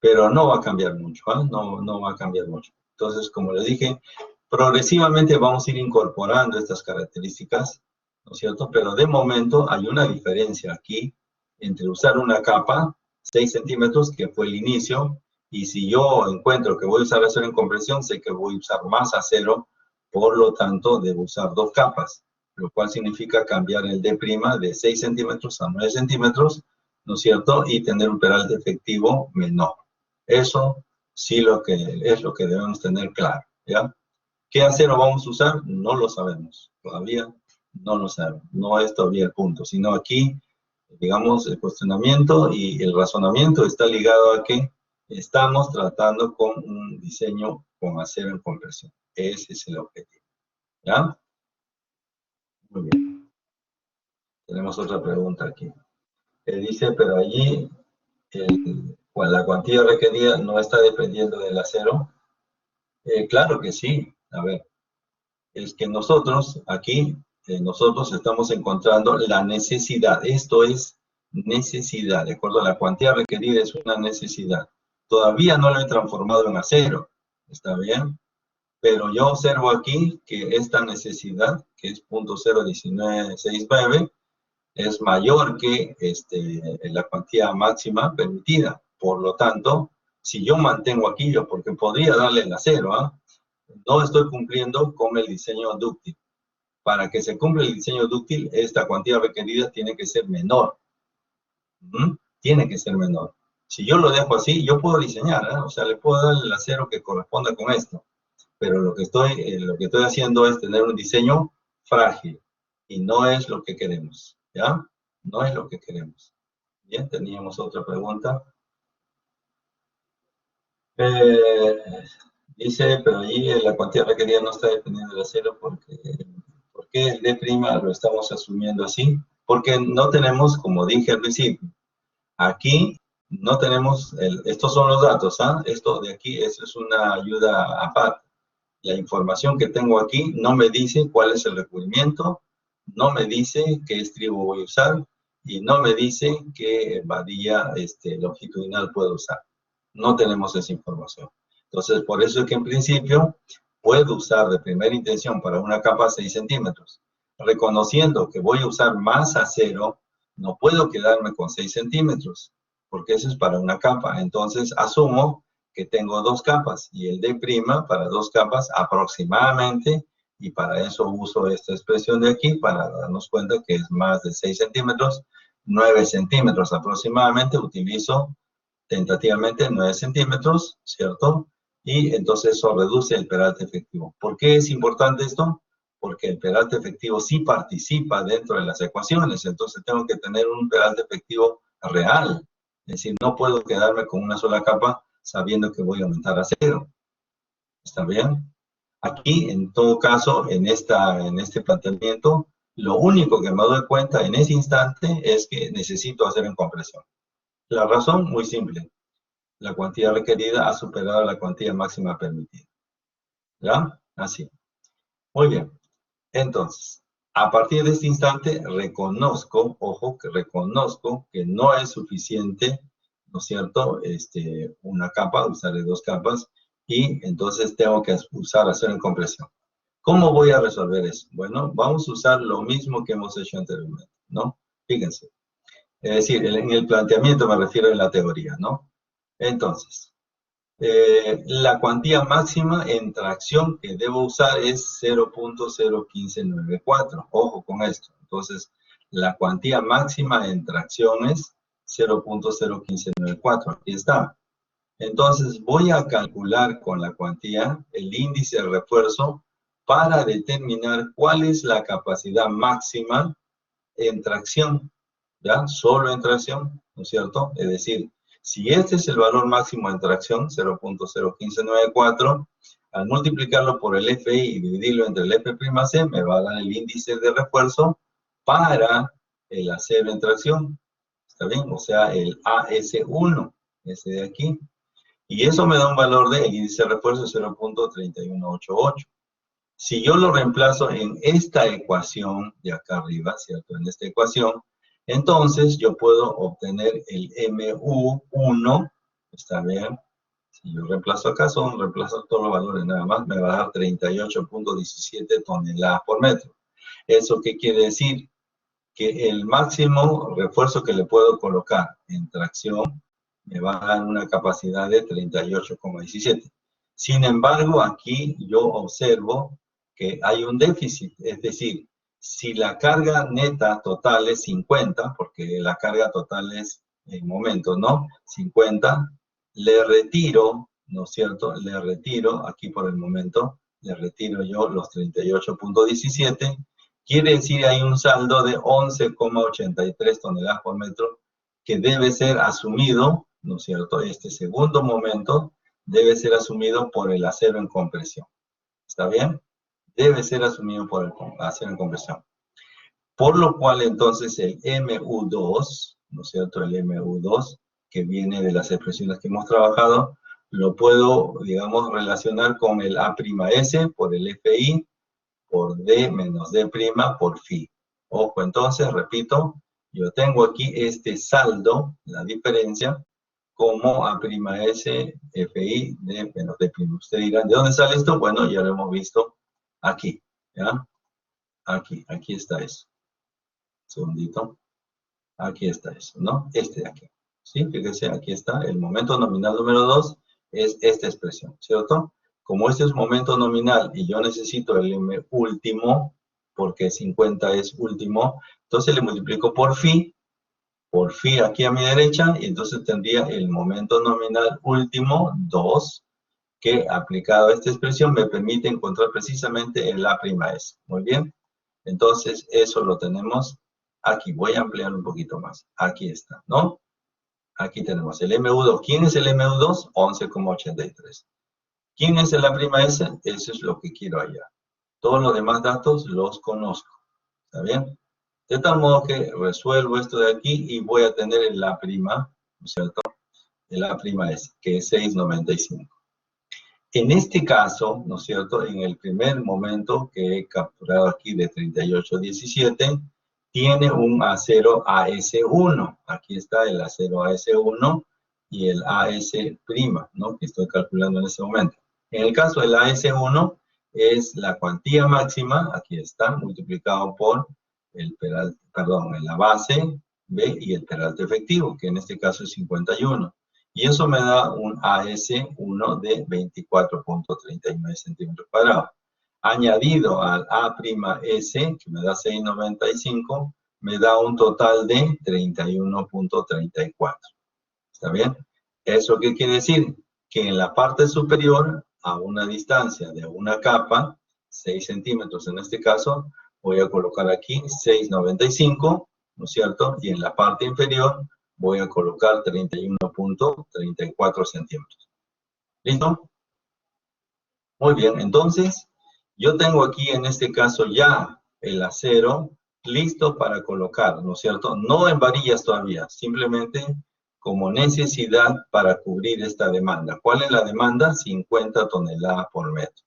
Pero no va a cambiar mucho, ¿eh? No va a cambiar mucho. Entonces, como les dije, progresivamente vamos a ir incorporando estas características, ¿no es cierto? Pero de momento hay una diferencia aquí entre usar una capa, 6 centímetros, que fue el inicio, y si yo encuentro que voy a usar acero en compresión, sé que voy a usar más acero, por lo tanto, debo usar 2 capas, lo cual significa cambiar el D' de 6 centímetros a 9 centímetros, ¿no es cierto? Y tener un peralte efectivo menor. Eso sí es lo que debemos tener claro, ¿ya? ¿Qué acero vamos a usar? No lo sabemos, todavía no lo sabemos, no es todavía el punto, sino aquí, digamos, el cuestionamiento y el razonamiento está ligado a que estamos tratando con un diseño con acero en compresión. Ese es el objetivo, ¿ya? Muy bien. Tenemos otra pregunta aquí. Dice, pero allí la cuantía requerida no está dependiendo del acero. Claro que sí. A ver, es que nosotros aquí, nosotros estamos encontrando la necesidad. Esto es necesidad, de acuerdo a la cuantía requerida es una necesidad. Todavía no lo he transformado en acero, ¿está bien? Pero yo observo aquí que esta necesidad, que es 0.01969, es mayor que la cuantía máxima permitida. Por lo tanto, si yo mantengo aquí, porque podría darle el acero, ¿ah? No estoy cumpliendo con el diseño dúctil. Para que se cumpla el diseño dúctil, esta cuantía requerida tiene que ser menor. Tiene que ser menor. Si yo lo dejo así, yo puedo diseñar, ¿eh? O sea, le puedo dar el acero que corresponda con esto. Pero lo que estoy haciendo es tener un diseño frágil. Y no es lo que queremos, ¿ya? No es lo que queremos. Bien, teníamos otra pregunta. Dice, pero ahí la cuantía requerida no está dependiendo del acero ¿por qué el D' lo estamos asumiendo así? Porque no tenemos, como dije al principio, aquí no tenemos, estos son los datos, ¿ah? Esto de aquí es una ayuda aparte. La información que tengo aquí no me dice cuál es el recubrimiento, no me dice qué estribo voy a usar y no me dice qué varilla longitudinal puedo usar. No tenemos esa información. Entonces, por eso es que en principio puedo usar de primera intención para una capa 6 centímetros. Reconociendo que voy a usar más acero, no puedo quedarme con 6 centímetros, porque eso es para una capa. Entonces, asumo que tengo 2 capas y el D' para 2 capas aproximadamente, y para eso uso esta expresión de aquí para darnos cuenta que es más de 6 centímetros, 9 centímetros aproximadamente, utilizo tentativamente 9 centímetros, ¿cierto? Y entonces eso reduce el peralte efectivo. ¿Por qué es importante esto? Porque el peralte efectivo sí participa dentro de las ecuaciones, entonces tengo que tener un peralte efectivo real. Es decir, no puedo quedarme con una sola capa sabiendo que voy a aumentar a 0. ¿Está bien? Aquí, en todo caso, en este planteamiento, lo único que me doy cuenta en ese instante es que necesito hacer en compresión. La razón, muy simple. La cuantía requerida ha superado la cuantía máxima permitida. ¿Ya? Así. Muy bien. Entonces, a partir de este instante, reconozco, ojo, que reconozco que no es suficiente, ¿no es cierto?, una capa, usaré 2 capas, y entonces tengo que usar acero en compresión. ¿Cómo voy a resolver eso? Bueno, vamos a usar lo mismo que hemos hecho anteriormente, ¿no? Fíjense. Es decir, en el planteamiento me refiero en la teoría, ¿no? Entonces, la cuantía máxima en tracción que debo usar es 0.01594. Ojo con esto. Entonces, la cuantía máxima en tracción es 0.01594. Aquí está. Entonces, voy a calcular con la cuantía el índice de refuerzo para determinar cuál es la capacidad máxima en tracción, ¿ya? Solo en tracción, ¿no es cierto? Es decir, si este es el valor máximo en tracción, 0.01594, al multiplicarlo por el FI y dividirlo entre el F'C, me va a dar el índice de refuerzo para el acero en tracción, ¿está bien? O sea, el AS1, ese de aquí. Y eso me da un valor de, el índice de refuerzo 0.3188. Si yo lo reemplazo en esta ecuación de acá arriba, ¿cierto? En esta ecuación, Entonces, yo puedo obtener el MU1, ¿está bien? Si yo reemplazo acá, reemplazo todos los valores nada más, me va a dar 38.17 toneladas por metro. ¿Eso qué quiere decir? Que el máximo refuerzo que le puedo colocar en tracción me va a dar una capacidad de 38,17. Sin embargo, aquí yo observo que hay un déficit, es decir, si la carga neta total es 50, porque la carga total es en momentos, ¿no? 50, le retiro, ¿no es cierto? Le retiro, aquí por el momento, le retiro yo los 38.17. Quiere decir hay un saldo de 11,83 toneladas por metro que debe ser asumido, ¿no es cierto? Este segundo momento debe ser asumido por el acero en compresión. ¿Está bien? Debe ser asumido por el acero en compresión. Por lo cual, entonces, el MU2, ¿no es cierto? El MU2, que viene de las expresiones que hemos trabajado, lo puedo, digamos, relacionar con el A'S por el FI, por D menos D' por phi. Ojo, entonces, repito, yo tengo aquí este saldo, la diferencia, como A'S FI D menos D'. Ustedes dirán, ¿de dónde sale esto? Bueno, ya lo hemos visto aquí, ¿ya? Aquí está eso. Segundito. Aquí está eso, ¿no? Este de aquí. ¿Sí? Fíjense, aquí está. El momento nominal número 2 es esta expresión, ¿cierto? Como este es momento nominal y yo necesito el M último, porque 50 es último, entonces le multiplico por phi aquí a mi derecha, y entonces tendría el momento nominal último, 2, que aplicado a esta expresión me permite encontrar precisamente el A'S. Muy bien. Entonces, eso lo tenemos aquí. Voy a ampliar un poquito más. Aquí está, ¿no? Aquí tenemos el MU2. ¿Quién es el MU2? 11,83. ¿Quién es el A'S? Eso es lo que quiero hallar. Todos los demás datos los conozco. ¿Está bien? De tal modo que resuelvo esto de aquí y voy a tener el A', ¿no es cierto? El A'S, que es 6,95. En este caso, ¿no es cierto? En el primer momento que he capturado aquí de 38,17, tiene un acero AS1. Aquí está el acero AS1 y el AS', ¿no? Que estoy calculando en este momento. En el caso del AS1 es la cuantía máxima, aquí está, multiplicado por el peralte, perdón, la base B y el peralte efectivo, que en este caso es 51. Y eso me da un AS1 de 24.39 centímetros cuadrados. Añadido al A'S, que me da 6,95, me da un total de 31.34. ¿Está bien? ¿Eso qué quiere decir? Que en la parte superior, a una distancia de una capa, 6 centímetros en este caso, voy a colocar aquí 6,95, ¿no es cierto? Y en la parte inferior voy a colocar 31.34 centímetros. ¿Listo? Muy bien, entonces, yo tengo aquí en este caso ya el acero listo para colocar, ¿no es cierto? No en varillas todavía, simplemente como necesidad para cubrir esta demanda. ¿Cuál es la demanda? 50 toneladas por metro.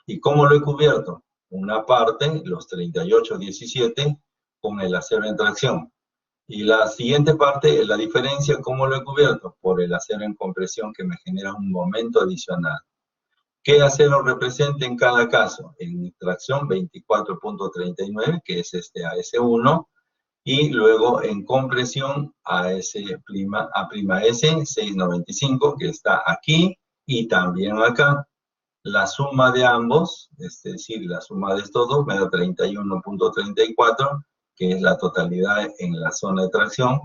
¿Y cómo lo he cubierto? Una parte, los 38,17, con el acero en tracción. Y la siguiente parte, la diferencia, ¿cómo lo he cubierto? Por el acero en compresión que me genera un momento adicional. ¿Qué acero representa en cada caso? En tracción 24.39, que es este AS1, y luego en compresión A'S 6,95, que está aquí y también acá. La suma de ambos, es decir, la suma de estos dos, me da 31.34, que es la totalidad en la zona de tracción,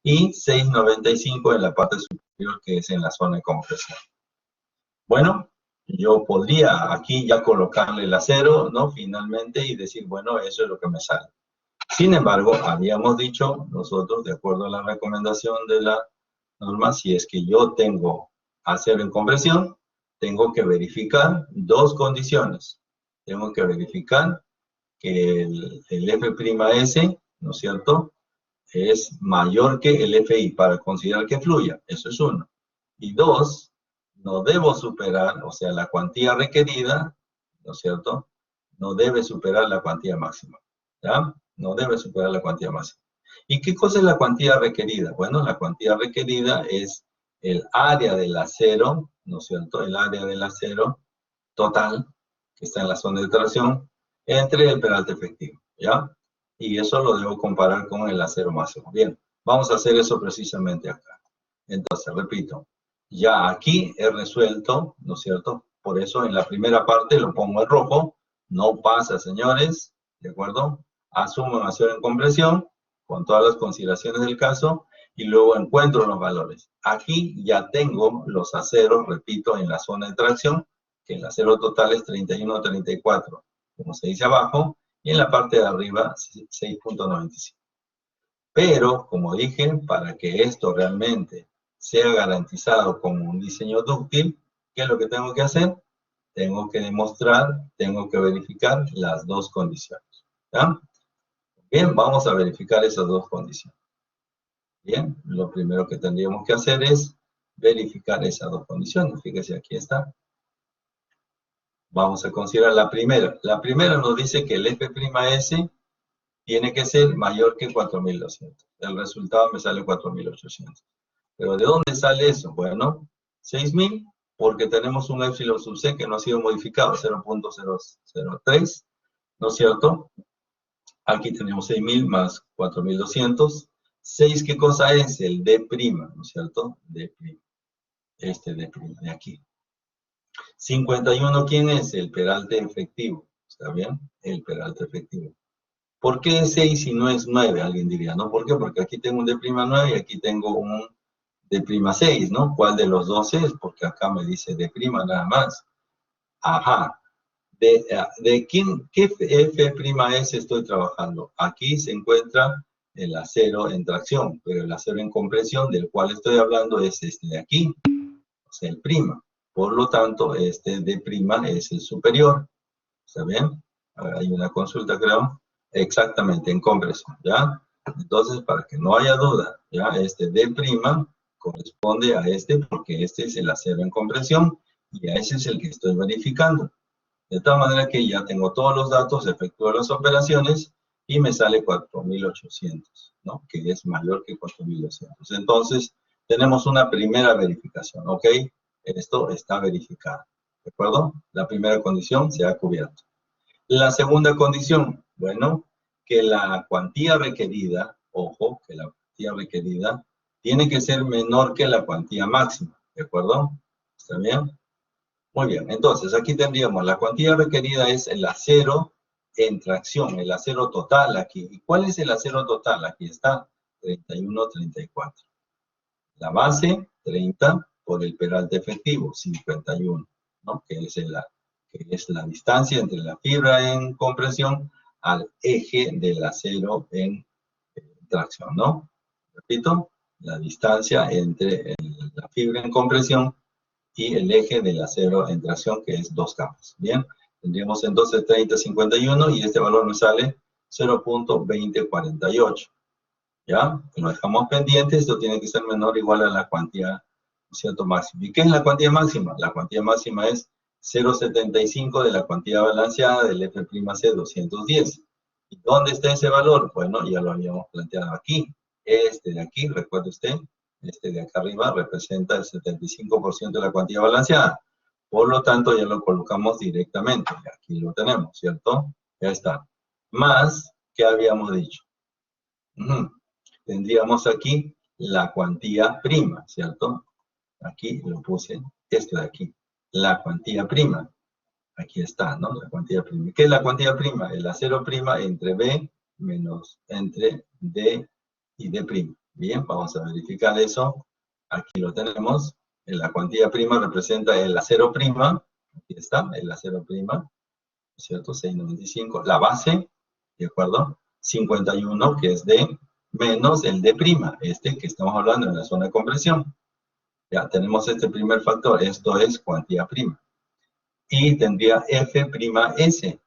y 6,95 en la parte superior, que es en la zona de compresión. Bueno, yo podría aquí ya colocarle el acero, ¿no? Finalmente, y decir, bueno, eso es lo que me sale. Sin embargo, habíamos dicho nosotros, de acuerdo a la recomendación de la norma, si es que yo tengo acero en compresión, tengo que verificar dos condiciones. Tengo que verificar que el F'S, ¿no es cierto?, es mayor que el FI para considerar que fluya. Eso es uno. Y dos, no debo superar, o sea, la cuantía requerida, ¿no es cierto?, no debe superar la cuantía máxima. ¿Ya? No debe superar la cuantía máxima. ¿Y qué cosa es la cuantía requerida? Bueno, la cuantía requerida es el área del acero, ¿no es cierto? El área del acero total, que está en la zona de tracción, entre el peralte efectivo, ¿ya? Y eso lo debo comparar con el acero máximo. Bien, vamos a hacer eso precisamente acá. Entonces, repito, ya aquí he resuelto, ¿no es cierto? Por eso en la primera parte lo pongo en rojo, no pasa, señores, ¿de acuerdo? Asumo un acero en compresión, con todas las consideraciones del caso, y luego encuentro los valores. Aquí ya tengo los aceros, repito, en la zona de tracción, que el acero total es 31.34, como se dice abajo, y en la parte de arriba 6.95. Pero, como dije, para que esto realmente sea garantizado como un diseño dúctil, ¿qué es lo que tengo que hacer? Tengo que demostrar, tengo que verificar las dos condiciones. ¿Ya? Bien, vamos a verificar esas dos condiciones. Bien, lo primero que tendríamos que hacer es verificar esas dos condiciones. Fíjese, aquí está. Vamos a considerar la primera. La primera nos dice que el F'S tiene que ser mayor que 4.200. El resultado me sale 4.800. ¿Pero de dónde sale eso? Bueno, 6.000, porque tenemos un epsilon sub c que no ha sido modificado, 0.003, ¿no es cierto? Aquí tenemos 6.000 más 4.200. 6, ¿qué cosa es? El D', ¿no es cierto? D'. Este D' de aquí. 51, ¿quién es? El peralte efectivo. ¿Está bien? El peralte efectivo. ¿Por qué es 6 y no es 9? Alguien diría, ¿no? ¿Por qué? Porque aquí tengo un D'9 y aquí tengo un D'6, ¿no? ¿Cuál de los dos es? Porque acá me dice D' nada más. Ajá. ¿De quién, qué F'S estoy trabajando? Aquí se encuentra el acero en tracción, pero el acero en compresión del cual estoy hablando es este de aquí, o sea, el prima. Por lo tanto, este D' es el superior. ¿Está bien? Hay una consulta, creo. Exactamente, en compresión, ¿ya? Entonces, para que no haya duda, ¿ya? Este D' corresponde a este porque este es el acero en compresión y a ese es el que estoy verificando. De tal manera que ya tengo todos los datos, efectúo las operaciones y me sale 4.800, ¿no? Que es mayor que 4.200. Entonces, tenemos una primera verificación, ¿ok? Esto está verificado, ¿de acuerdo? La primera condición se ha cubierto. La segunda condición, bueno, que la cuantía requerida, ojo, que la cuantía requerida tiene que ser menor que la cuantía máxima, ¿de acuerdo? ¿Está bien? Muy bien, entonces aquí tendríamos la cuantía requerida es el acero en tracción, el acero total aquí. ¿Y cuál es el acero total? Aquí está, 31.34. La base, 30, por el peralte efectivo, 51, ¿no? Que es la distancia entre la fibra en compresión al eje del acero en tracción, ¿no? Repito, la distancia entre la fibra en compresión y el eje del acero en tracción, que es 2 capas. Bien, tendríamos entonces 30.51 y este valor me sale 0.2048. ¿Ya? Lo dejamos pendiente, esto tiene que ser menor o igual a la cuantía, ¿cierto? Máxima. ¿Y qué es la cuantía máxima? La cuantía máxima es 0.75 de la cuantía balanceada del F'C 210. ¿Y dónde está ese valor? Bueno, ya lo habíamos planteado aquí. Este de aquí, recuerde usted, este de acá arriba representa el 75% de la cuantía balanceada. Por lo tanto, ya lo colocamos directamente. Aquí lo tenemos, ¿cierto? Ya está. Más, ¿qué habíamos dicho? Tendríamos aquí la cuantía prima, ¿cierto? Aquí lo puse, esto de aquí, la cuantía prima. Aquí está, ¿no? La cuantía prima. ¿Qué es la cuantía prima? El acero prima entre B menos entre D y D'. Bien, vamos a verificar eso. Aquí lo tenemos. La cuantía prima representa el acero prima. Aquí está, el acero prima, ¿cierto? 6.95. La base, ¿de acuerdo? 51, que es D, menos el D', este que estamos hablando en la zona de compresión. Ya tenemos este primer factor, esto es cuantía prima. Y tendría F'S.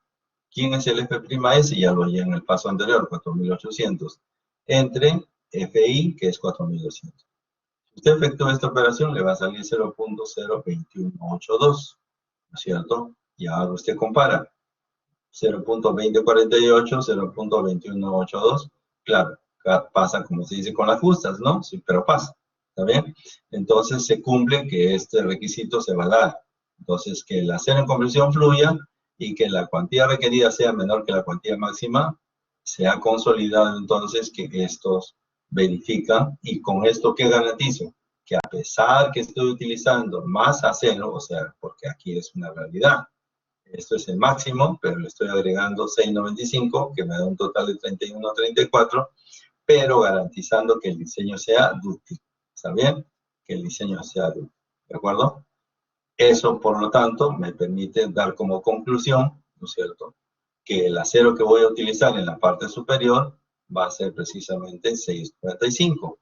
¿Quién es el F'S? Ya lo oí en el paso anterior, 4.800. Entre Fi, que es 4.200. Si usted efectúa esta operación, le va a salir 0.02182, ¿no es cierto? Y ahora usted compara. 0.2048, 0.2182. Claro, pasa, como se dice, con las justas, ¿no? Sí, pero pasa, ¿está bien? Entonces se cumple que este requisito se va a dar. Entonces, que el acero en compresión fluya y que la cuantía requerida sea menor que la cuantía máxima, se ha consolidado entonces que estos verifican, y con esto, ¿qué garantizo? Que a pesar que estoy utilizando más acero, o sea, porque aquí es una realidad, esto es el máximo, pero le estoy agregando 6,95, que me da un total de 31,34, pero garantizando que el diseño sea dúctil. ¿Está bien? Que el diseño sea dúctil. ¿De acuerdo? Eso, por lo tanto, me permite dar como conclusión, ¿no es cierto?, que el acero que voy a utilizar en la parte superior va a ser precisamente 6,45.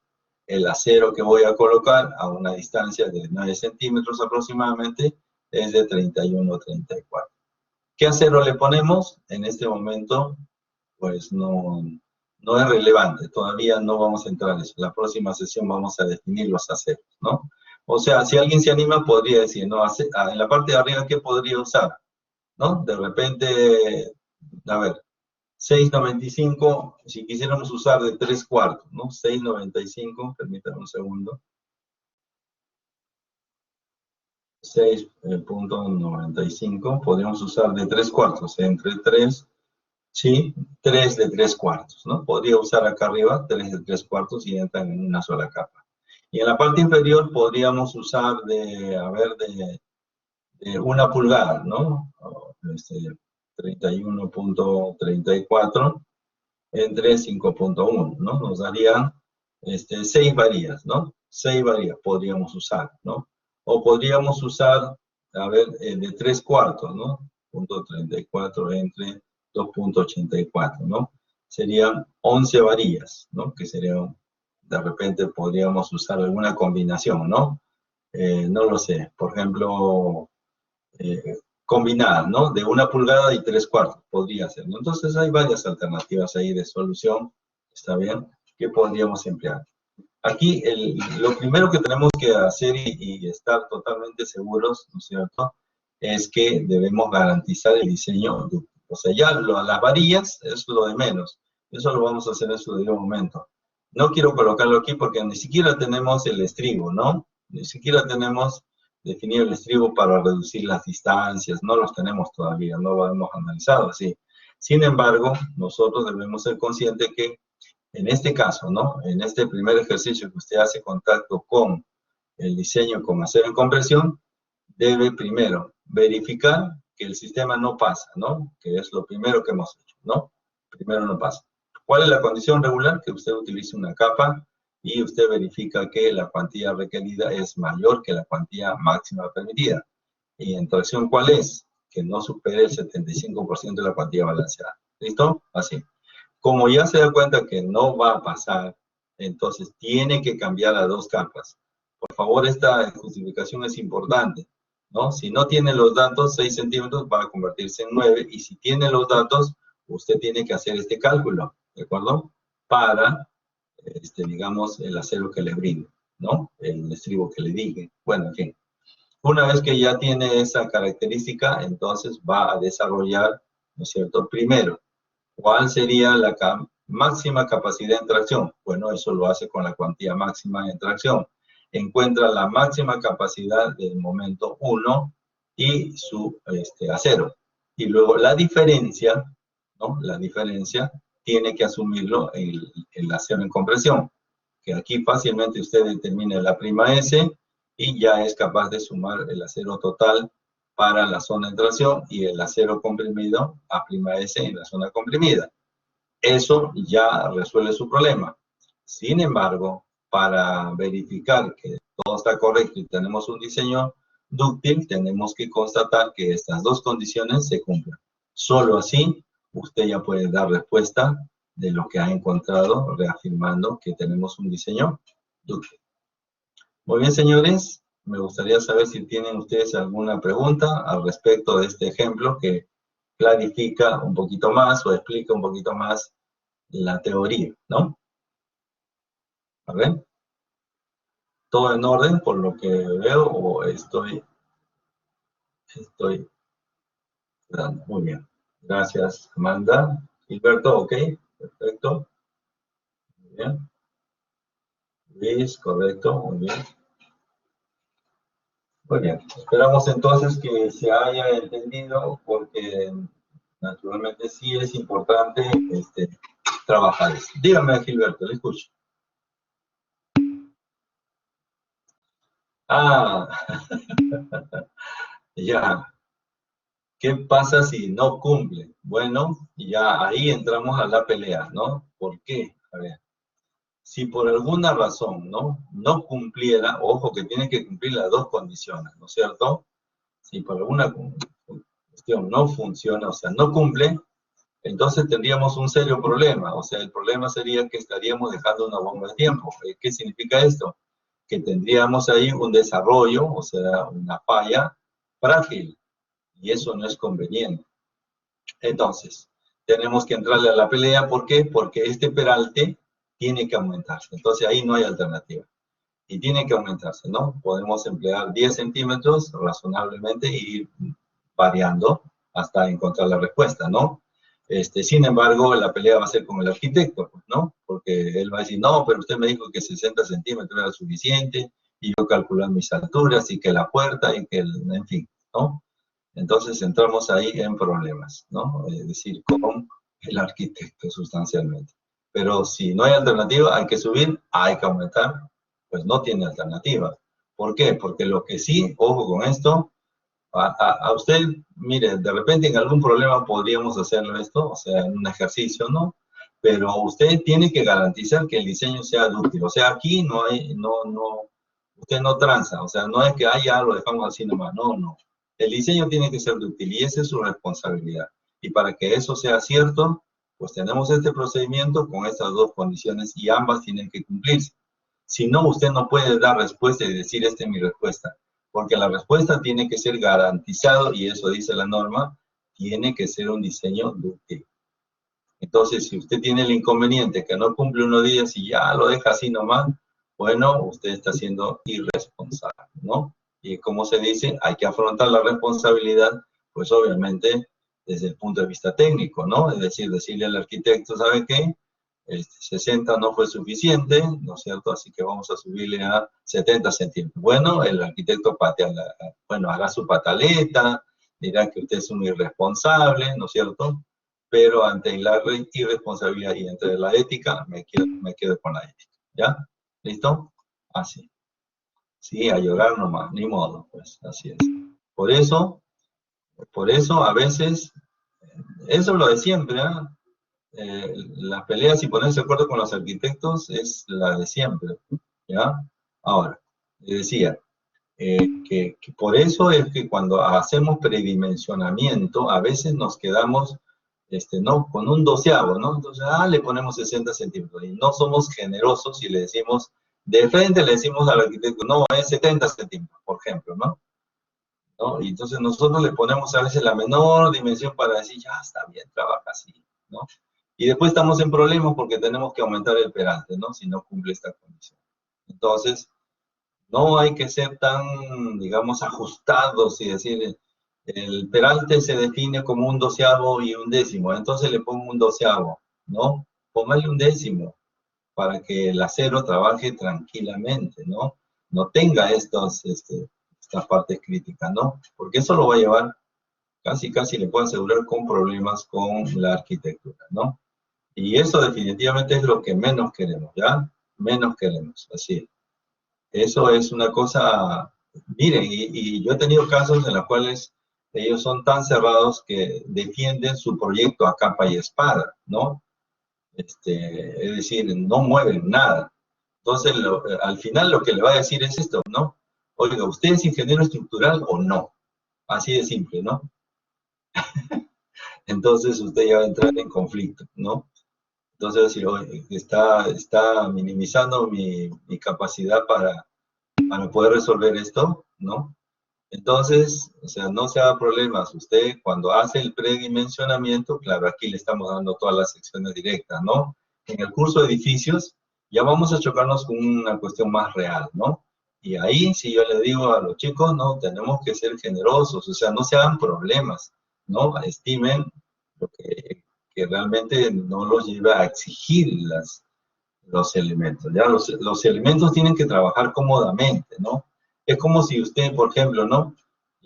El acero que voy a colocar a una distancia de 9 centímetros aproximadamente es de 31,34. ¿Qué acero le ponemos? En este momento, pues no es relevante. Todavía no vamos a entrar en eso. La próxima sesión vamos a definir los aceros, ¿no? O sea, si alguien se anima, podría decir, ¿no? En la parte de arriba, ¿qué podría usar? ¿No? De repente, a ver, 6,95, si quisiéramos usar de 3/4, ¿no? 6,95, permítanme un segundo. 6,95, podríamos usar de 3/4, entre 3, sí, 3 de 3/4, ¿no? Podría usar acá arriba 3 de 3/4 y entran en una sola capa. Y en la parte inferior podríamos usar de 1 pulgada, ¿no? 31,34 entre 5,1, ¿no? Nos darían 6 varillas, ¿no? 6 varillas podríamos usar, ¿no? O podríamos usar, de 3/4, ¿no? 0,34 entre 2,84, ¿no? Serían 11 varillas, ¿no? Que serían, de repente podríamos usar alguna combinación, ¿no? No lo sé, por ejemplo, combinada, ¿no? De 1 pulgada y 3/4, podría ser, ¿no? Entonces hay varias alternativas ahí de solución, ¿está bien?, que podríamos emplear. Aquí lo primero que tenemos que hacer y estar totalmente seguros, ¿no es cierto?, es que debemos garantizar el diseño dúctil. O sea, ya las varillas es lo de menos. Eso lo vamos a hacer en su debido momento. No quiero colocarlo aquí porque ni siquiera tenemos el estribo, ¿no? Ni siquiera tenemos definido el estribo para reducir las distancias. No los tenemos todavía, no lo hemos analizado así. Sin embargo, nosotros debemos ser conscientes que en este caso, ¿no? En este primer ejercicio que usted hace contacto con el diseño con acero en compresión, debe primero verificar que el sistema no pasa, ¿no? Que es lo primero que hemos hecho, ¿no? Primero no pasa. ¿Cuál es la condición regular? Que usted utilice una capa y usted verifica que la cuantía requerida es mayor que la cuantía máxima permitida. ¿Y en tracción cuál es? Que no supere el 75% de la cuantía balanceada. ¿Listo? Así. Como ya se da cuenta que no va a pasar, entonces tiene que cambiar a 2 capas. Por favor, esta justificación es importante, ¿no? Si no tiene los datos, 6 centímetros va a convertirse en 9, y si tiene los datos, usted tiene que hacer este cálculo, ¿de acuerdo? Para, digamos, el acero que le brindo, ¿no? El estribo que le dije. Bueno, en fin. Una vez que ya tiene esa característica, entonces va a desarrollar, ¿no es cierto? Primero, ¿cuál sería la máxima capacidad en tracción? Bueno, eso lo hace con la cuantía máxima en tracción. Encuentra la máxima capacidad del momento 1 y su acero. Y luego la diferencia, ¿no? La diferencia tiene que asumirlo el acero en compresión, que aquí fácilmente usted determina la prima S y ya es capaz de sumar el acero total para la zona de tracción y el acero comprimido a prima S en la zona comprimida. Eso ya resuelve su problema. Sin embargo, para verificar que todo está correcto y tenemos un diseño dúctil, tenemos que constatar que estas 2 condiciones se cumplen. Solo así, usted ya puede dar respuesta de lo que ha encontrado, reafirmando que tenemos un diseño dúctil. Muy bien, señores, me gustaría saber si tienen ustedes alguna pregunta al respecto de este ejemplo que clarifica un poquito más o explica un poquito más la teoría, ¿no? A ver, ¿todo en orden por lo que veo o estoy dando? Muy bien. Gracias, Amanda. Gilberto, ok, perfecto. Muy bien. Luis, correcto, muy bien. Muy bien, esperamos entonces que se haya entendido, porque naturalmente sí es importante trabajar eso. Dígame, Gilberto, le escucho. Ah, ya. ¿Qué pasa si no cumple? Bueno, ya ahí entramos a la pelea, ¿no? ¿Por qué? A ver, si por alguna razón, ¿no? No cumpliera, ojo que tiene que cumplir las dos condiciones, ¿no es cierto? Si por alguna cuestión no funciona, o sea, no cumple, entonces tendríamos un serio problema. O sea, el problema sería que estaríamos dejando una bomba de tiempo. ¿Qué significa esto? Que tendríamos ahí un desarrollo, o sea, una falla frágil, y eso no es conveniente. Entonces, tenemos que entrarle a la pelea. ¿Por qué? Porque este peralte tiene que aumentarse. Entonces, ahí no hay alternativa. Y tiene que aumentarse, ¿no? Podemos emplear 10 centímetros razonablemente y ir variando hasta encontrar la respuesta, ¿no? Sin embargo, la pelea va a ser con el arquitecto, ¿no? Porque él va a decir, no, pero usted me dijo que 60 centímetros era suficiente, y yo calculé mis alturas, y que la puerta, y que en fin, ¿no? Entonces entramos ahí en problemas, ¿no? Es decir, con el arquitecto sustancialmente. Pero si no hay alternativa, hay que subir, hay que aumentar, pues no tiene alternativa. ¿Por qué? Porque lo que sí, ojo con esto, a usted, mire, de repente en algún problema podríamos hacerlo esto, o sea, en un ejercicio, ¿no? Pero usted tiene que garantizar que el diseño sea útil. O sea, aquí no hay, usted no tranza, o sea, no es que ya lo dejamos así nomás, no, no. El diseño tiene que ser útil y esa es su responsabilidad. Y para que eso sea cierto, pues tenemos este procedimiento con estas dos condiciones y ambas tienen que cumplirse. Si no, usted no puede dar respuesta y decir, esta es mi respuesta, porque la respuesta tiene que ser garantizado, y eso dice la norma, tiene que ser un diseño útil. Entonces, si usted tiene el inconveniente que no cumple unos días y ya lo deja así nomás, bueno, usted está siendo irresponsable, ¿no? Y como se dice, hay que afrontar la responsabilidad, pues obviamente desde el punto de vista técnico, ¿no? Es decir, decirle al arquitecto, ¿sabe qué? 60 no fue suficiente, ¿no es cierto? Así que vamos a subirle a 70 centímetros. Bueno, el arquitecto hará su pataleta, dirá que usted es un irresponsable, ¿no es cierto? Pero ante la irresponsabilidad y entre la ética, me quedo con la ética, ¿ya? ¿Listo? Así. Sí, a llorar nomás, ni modo, pues, así es. Por eso, a veces, eso es lo de siempre, ¿eh? Las peleas y ponerse de acuerdo con los arquitectos es la de siempre, ¿ya? Ahora, les decía, que por eso es que cuando hacemos predimensionamiento, a veces nos quedamos, ¿no? Con un doceavo, ¿no? Entonces, le ponemos 60 centímetros, y no somos generosos y le decimos, de frente le decimos al arquitecto, no, es 70 centímetros, por ejemplo, ¿no? ¿No? Y entonces nosotros le ponemos a veces la menor dimensión para decir, ya está bien, trabaja así, ¿no? Y después estamos en problemas porque tenemos que aumentar el peralte, ¿no? Si no cumple esta condición. Entonces, no hay que ser tan, digamos, ajustados y decir, el peralte se define como un doceavo y un décimo, entonces le pongo un doceavo, ¿no? Póngale un décimo para que el acero trabaje tranquilamente, ¿no? No tenga estas partes críticas, ¿no? Porque eso lo va a llevar, casi le puedo asegurar, con problemas con la arquitectura, ¿no? Y eso definitivamente es lo que menos queremos, ¿ya? Menos queremos, así. Eso es una cosa, miren, y yo he tenido casos en los cuales ellos son tan cerrados que defienden su proyecto a capa y espada, ¿no? Es decir, no mueven nada. Entonces, al final lo que le va a decir es esto, ¿no? Oiga, ¿usted es ingeniero estructural o no? Así de simple, ¿no? Entonces usted ya va a entrar en conflicto, ¿no? Entonces va a decir, oye, está minimizando mi capacidad para poder resolver esto, ¿no? Entonces, o sea, no se haga problemas. Usted cuando hace el predimensionamiento, claro, aquí le estamos dando todas las secciones directas, ¿no? En el curso de edificios ya vamos a chocarnos con una cuestión más real, ¿no? Y ahí, si yo le digo a los chicos, no, tenemos que ser generosos, o sea, no se hagan problemas, ¿no? Estimen lo que realmente no los lleva a exigir los elementos, ¿ya? Los elementos tienen que trabajar cómodamente, ¿no? Es como si usted, por ejemplo, ¿no?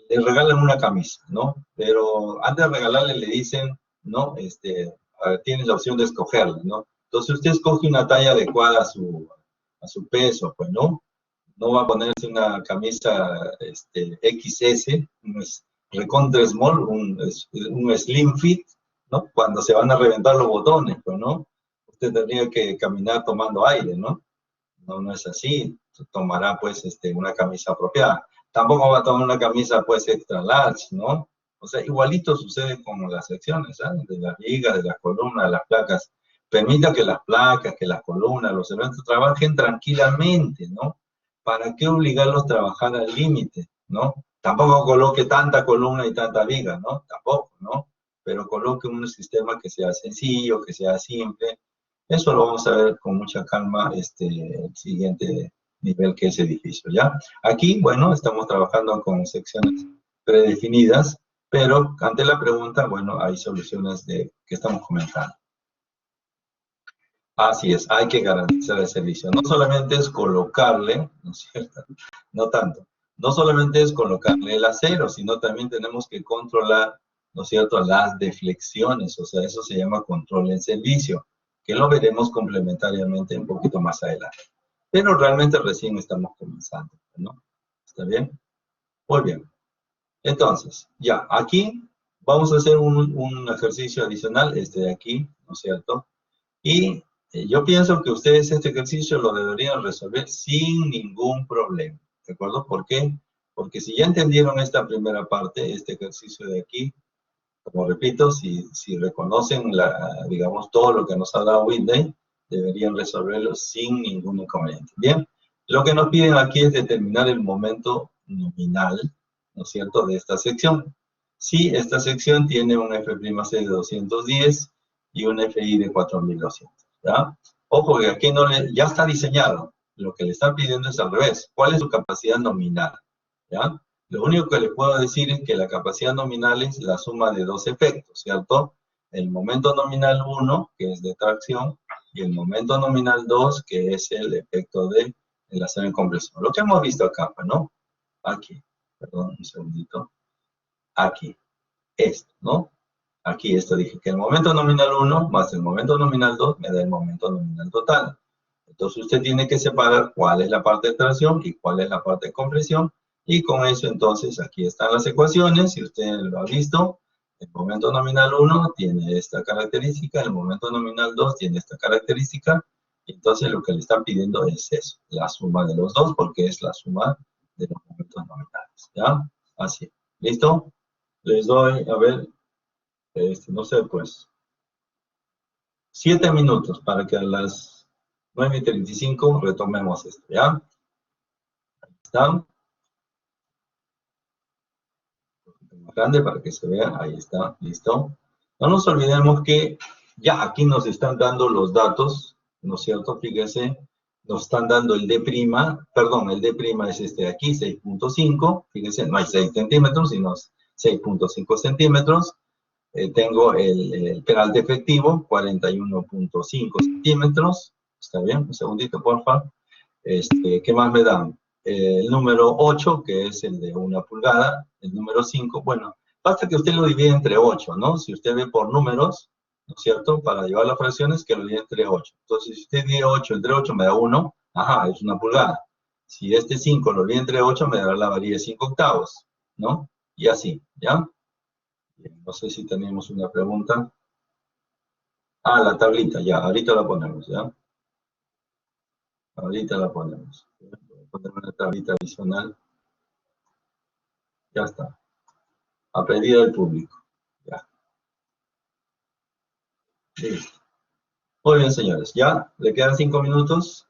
Le regalan una camisa, ¿no? Pero antes de regalarle le dicen, ¿no? Tienes la opción de escogerla, ¿no? Entonces usted escoge una talla adecuada a su peso, pues, ¿no? No va a ponerse una camisa XS, recontra small, un slim fit, ¿no? Cuando se van a reventar los botones, pues, ¿no? Usted tendría que caminar tomando aire, ¿no? No, no es así. Tomará, pues, una camisa apropiada. Tampoco va a tomar una camisa, pues, extra large, ¿no? O sea, igualito sucede con las secciones, ¿sabes? De las vigas, de las columnas, de las placas. Permita que las placas, que las columnas, los elementos trabajen tranquilamente, ¿no? ¿Para qué obligarlos a trabajar al límite, ¿no? Tampoco coloque tanta columna y tanta viga, ¿no? Tampoco, ¿no? Pero coloque un sistema que sea sencillo, que sea simple. Eso lo vamos a ver con mucha calma el siguiente nivel, que es edificio, ¿ya? Aquí, bueno, estamos trabajando con secciones predefinidas, pero ante la pregunta, bueno, hay soluciones que estamos comentando. Así es, hay que garantizar el servicio. No solamente es colocarle, ¿no es cierto? No tanto. No solamente es colocarle el acero, sino también tenemos que controlar, ¿no es cierto?, las deflexiones. O sea, eso se llama control en servicio, que lo veremos complementariamente un poquito más adelante. Pero realmente recién estamos comenzando, ¿no? ¿Está bien? Muy bien. Entonces, ya, aquí vamos a hacer un ejercicio adicional, este de aquí, ¿no es cierto? Y yo pienso que ustedes este ejercicio lo deberían resolver sin ningún problema, ¿de acuerdo? ¿Por qué? Porque si ya entendieron esta primera parte, este ejercicio de aquí, como repito, si reconocen, digamos, todo lo que nos ha dado Whitney, deberían resolverlo sin ningún inconveniente. Bien, lo que nos piden aquí es determinar el momento nominal, ¿no es cierto?, de esta sección. Si esta sección tiene un F'C de 210 y un FI de 4200, ¿ya? Ojo que aquí ya está diseñado. Lo que le están pidiendo es al revés. ¿Cuál es su capacidad nominal? ¿Ya? Lo único que les puedo decir es que la capacidad nominal es la suma de dos efectos, ¿cierto? El momento nominal 1, que es de tracción, y el momento nominal 2, que es el efecto de acero en compresión. Lo que hemos visto acá, ¿no? Aquí, perdón, un segundito. Aquí, esto, ¿no? Aquí esto dije que el momento nominal 1 más el momento nominal 2 me da el momento nominal total. Entonces usted tiene que separar cuál es la parte de tracción y cuál es la parte de compresión. Y con eso entonces aquí están las ecuaciones. Si usted lo ha visto, el momento nominal 1 tiene esta característica, el momento nominal 2 tiene esta característica. Y entonces lo que le están pidiendo es eso, la suma de los dos, porque es la suma de los momentos nominales. ¿Ya? Así. ¿Listo? Les doy, a ver, no sé, pues, 7 minutos para que a las 9:35 retomemos esto, ¿ya? ¿Está? Un poquito más grande para que se vea, ahí está, listo. No nos olvidemos que ya aquí nos están dando los datos, ¿no es cierto? Fíjese, nos están dando el D', perdón, el D' es este de aquí, 6.5, fíjense, no hay 6 centímetros, sino 6.5 centímetros. Tengo el peralte efectivo, 41.5 centímetros. Está bien, un segundito, porfa. ¿Qué más me dan? El número 8, que es el de 1 pulgada. El número 5, bueno, basta que usted lo divide entre 8, ¿no? Si usted ve por números, ¿no es cierto? Para llevar las fracciones, que lo divide entre 8. Entonces, si usted divide 8 entre 8, me da 1. Ajá, es 1 pulgada. Si este 5 lo divide entre 8, me dará la varilla de 5 octavos, ¿no? Y así, ¿ya? No sé si tenemos una pregunta. Ah, la tablita, ya, ahorita la ponemos, ¿ya? Ahorita la ponemos. Voy a poner una tablita adicional. Ya está. A pedido del público. Ya. Listo. Muy bien, señores. ¿Ya? ¿Le quedan 5 minutos?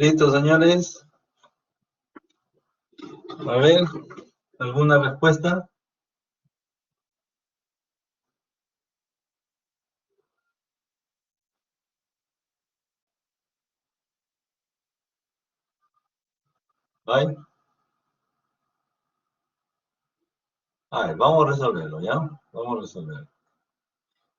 ¿Listo, señores? A ver, ¿alguna respuesta? ¿Hay? A ver, vamos a resolverlo, ¿ya? Vamos a resolverlo.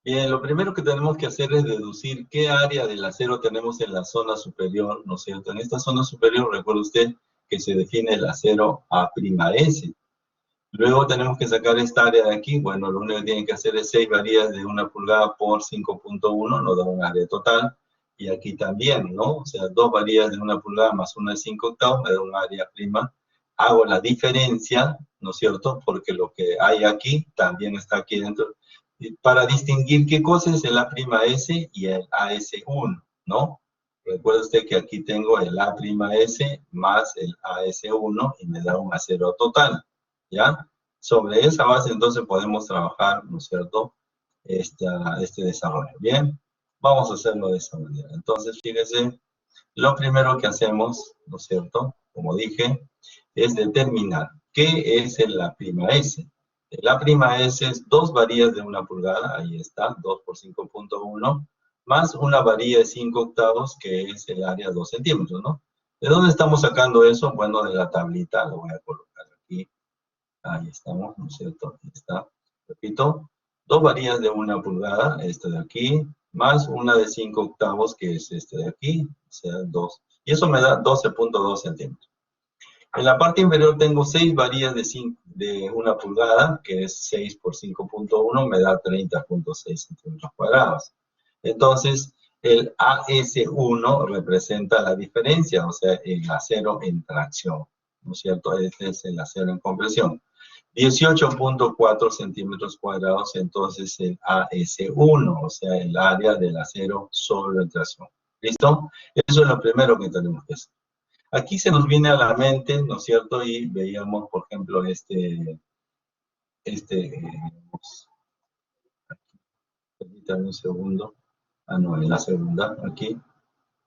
Bien, lo primero que tenemos que hacer es deducir qué área del acero tenemos en la zona superior, ¿no es cierto? En esta zona superior, recuerde usted que se define el acero A'S. Luego tenemos que sacar esta área de aquí. Bueno, lo único que tienen que hacer es 6 varillas de 1 pulgada por 5.1, nos da un área total. Y aquí también, ¿no? O sea, 2 varillas de 1 pulgada más 1 de 5 octavos me da un área prima. Hago la diferencia, ¿no es cierto? Porque lo que hay aquí también está aquí dentro. Y para distinguir qué cosa es el A'S y el AS1, ¿no? Recuerde usted que aquí tengo el A'S más el AS1 y me da un acero total. ¿Ya? Sobre esa base entonces podemos trabajar, ¿no es cierto?, este desarrollo. Bien, vamos a hacerlo de esa manera. Entonces, fíjense, lo primero que hacemos, ¿no es cierto?, como dije, es determinar qué es el A'S. El A'S es 2 varillas de 1 pulgada, ahí está, 2 por 5.1, más una varilla de 5 octavos, que es el área 2 centímetros, ¿no? ¿De dónde estamos sacando eso? Bueno, de la tablita, lo voy a colocar aquí. Ahí estamos, ¿no es cierto? Ahí está. Repito, 2 varillas de 1 pulgada, este de aquí, más una de 5 octavos, que es este de aquí, o sea, 2. Y eso me da 12.2 centímetros. En la parte inferior tengo 6 varillas de 1 pulgada, que es 6 por 5.1, me da 30.6 centímetros cuadrados. Entonces, el AS1 representa la diferencia, o sea, el acero en tracción, ¿no es cierto? Este es el acero en compresión. 18.4 centímetros cuadrados, entonces el AS1, o sea, el área del acero solo en tracción. ¿Listo? Eso es lo primero que tenemos que hacer. Aquí se nos viene a la mente, ¿no es cierto? Y veíamos, por ejemplo, permítanme un segundo. Ah, no, en la segunda, aquí.